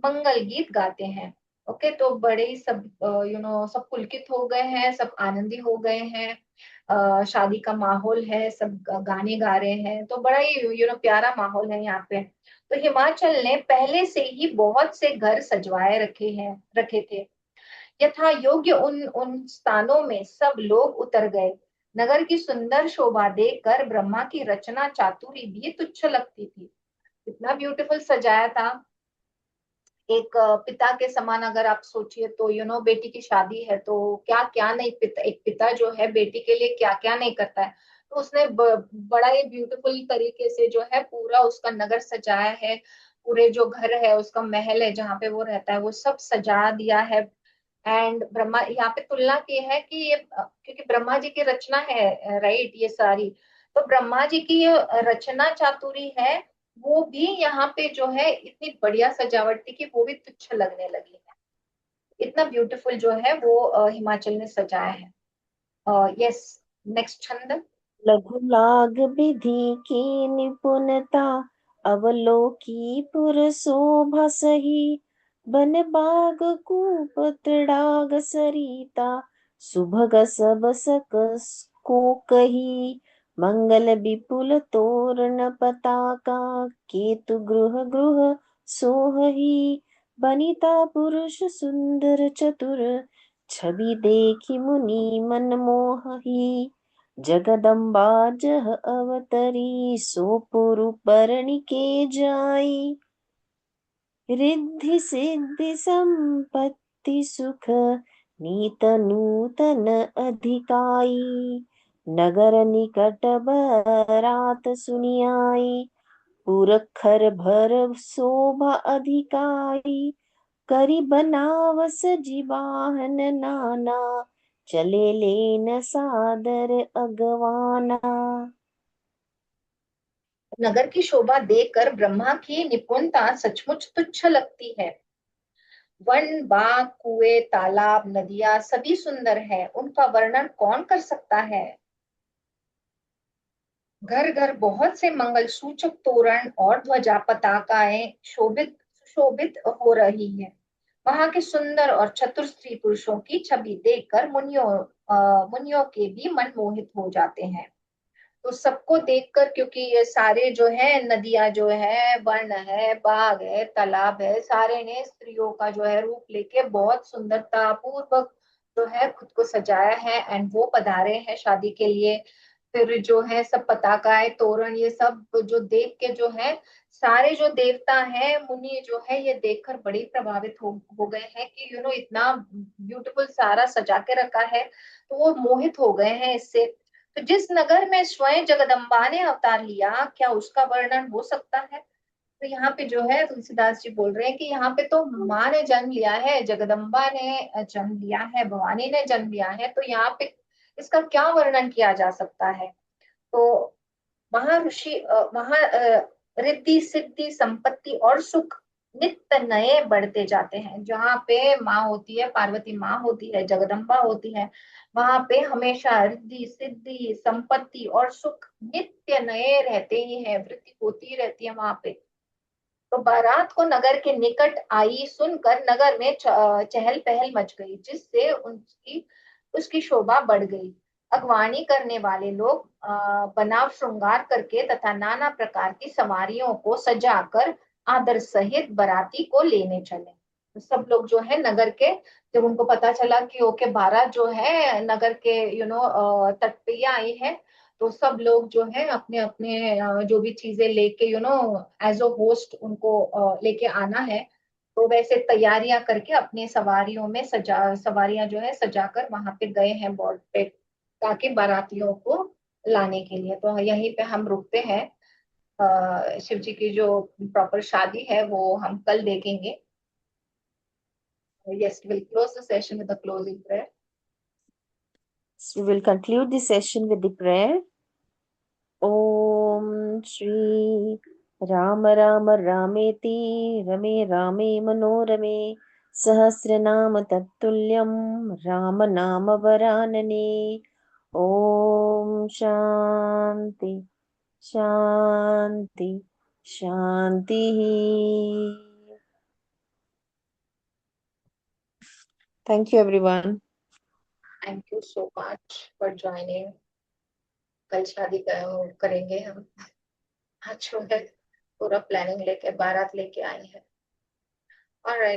मंगल गीत गाते हैं। ओके, तो बड़े ही सब सब पुलकित हो गए हैं, सब आनंदी हो गए हैं। शादी का माहौल है, सब गाने गा रहे हैं, तो बड़ा ही प्यारा माहौल है यहाँ पे। तो हिमाचल ने पहले से ही बहुत से घर सजवाए रखे थे। यथा योग्य उन उन स्थानों में सब लोग उतर गए। नगर की सुंदर शोभा देखकर ब्रह्मा की रचना चातुरी भी तुच्छ लगती थी। इतना ब्यूटीफुल सजाया था। एक पिता के समान अगर आप सोचिए, तो बेटी की शादी है तो क्या क्या नहीं, एक पिता जो है बेटी के लिए क्या क्या नहीं करता है। तो उसने बड़ा ही ब्यूटीफुल तरीके से जो है पूरा उसका नगर सजाया है। पूरे जो घर है, उसका महल है जहाँ पे वो रहता है, वो सब सजा दिया है। एंड ब्रह्मा यहाँ पे तुलना की है कि ये क्योंकि ब्रह्मा जी की रचना है, राइट, ये सारी। तो ब्रह्मा जी की ये रचना चातुरी है, वो भी यहाँ पे जो है इतनी बढ़िया सजावट थी कि वो भी तुच्छ लगने लगी है। इतना ब्यूटीफुल जो है वो हिमाचल ने सजाया है। यस, नेक्स्ट छंद। लघु लाग विधि की निपुणता, अवलोकी पुर शोभा सही, बन बाग कूप तड़ाग सरिता, सुभग सब सकस को कही, मंगल विपुल तोरण पताका, केतु गृह गृह सोहही, बनिता पुरुष सुंदर चतुर, छवि देखी मुनि मन मोहही, जगदम्बा जह अवतरी, सो पुरु बरनी के जाई। रिद्धि सिद्धि संपत्ति सुख, नीत नूतन अधिकाई। नगर निकट बरात सुनी आई, पुरखर भर शोभा अधिकाई। करी बनावस जीवाहन नाना, चले लेन सादर अगवाना। नगर की शोभा देखकर ब्रह्मा की निपुणता सचमुच तुच्छ लगती है। वन, बाग, कुएं, तालाब, नदियां सभी सुंदर है, उनका वर्णन कौन कर सकता है। घर घर बहुत से मंगल सूचक तोरण और ध्वजा पताकाएं शोभित सुशोभित हो रही है। वहां के सुंदर और चतुर स्त्री पुरुषों की छवि देखकर मुनियों के भी मन मोहित हो जाते हैं। तो सबको देखकर, क्योंकि ये सारे जो है नदियां जो है, वन है, बाग है, तालाब है, सारे ने स्त्रियों का जो है रूप लेके बहुत सुंदरता पूर्वक जो है खुद को सजाया है, एंड वो पधारे हैं शादी के लिए। फिर जो है सब पताकाएं, तोरण, ये सब जो देख के जो है सारे जो देवता हैं, मुनि जो है ये देखकर बड़े प्रभावित हो गए हैं कि इतना ब्यूटीफुल सारा सजा के रखा है, तो वो मोहित हो गए हैं इससे। तो जिस नगर में स्वयं जगदम्बा ने अवतार लिया, क्या उसका वर्णन हो सकता है। तो यहाँ पे जो है तुलसीदास जी बोल रहे हैं कि यहाँ पे तो माँ ने जन्म लिया है, जगदम्बा ने जन्म लिया है, भवानी ने जन्म लिया है, तो यहाँ पे इसका क्या वर्णन किया जा सकता है। तो वहां रिद्धि सिद्धि संपत्ति और सुख नित्य नए बढ़ते जाते हैं। जहाँ पे माँ होती है, पार्वती माँ होती है, जगदम्बा होती है, वहां पे हमेशा रिद्धि सिद्धि संपत्ति और सुख नित्य नए रहते ही है, वृद्धि होती रहती है वहां पे। तो बारात को नगर के निकट आई सुनकर नगर में चहल पहल मच गई, जिससे उनकी उसकी शोभा बढ़ गई। अगवानी करने वाले लोग बनाव श्रृंगार करके तथा नाना प्रकार की सवारियों को सजाकर आदर सहित बाराती को लेने चले। तो सब लोग जो है नगर के, जब उनको पता चला कि ओके बारात जो है नगर के तट पे ही आई है, तो सब लोग जो है अपने अपने जो भी चीजें लेके एज अ होस्ट उनको लेके आना है। तो वैसे तैयारियां करके अपने सवारियों में सवारियां जो है सजाकर वहां पे गए हैं बोर्ड पे, ताकि बारातियों को लाने के लिए। तो यहीं पे हम रुकते हैं। शिव जी की जो प्रॉपर शादी है वो हम कल देखेंगे। Yes, will close the session with the closing prayer. So we will conclude the session with the prayer. Om Shri Ram Ram Rameti Rame Rame Manorame Sahasranam Tattulyam Ram Nama Varanane. Om Shanti Shanti Shanti. Thank you, everyone. Thank you so much for joining. कल शादी करेंगे हम। आज जो है पूरा planning लेके बारात लेके आई है। ऑलराइट।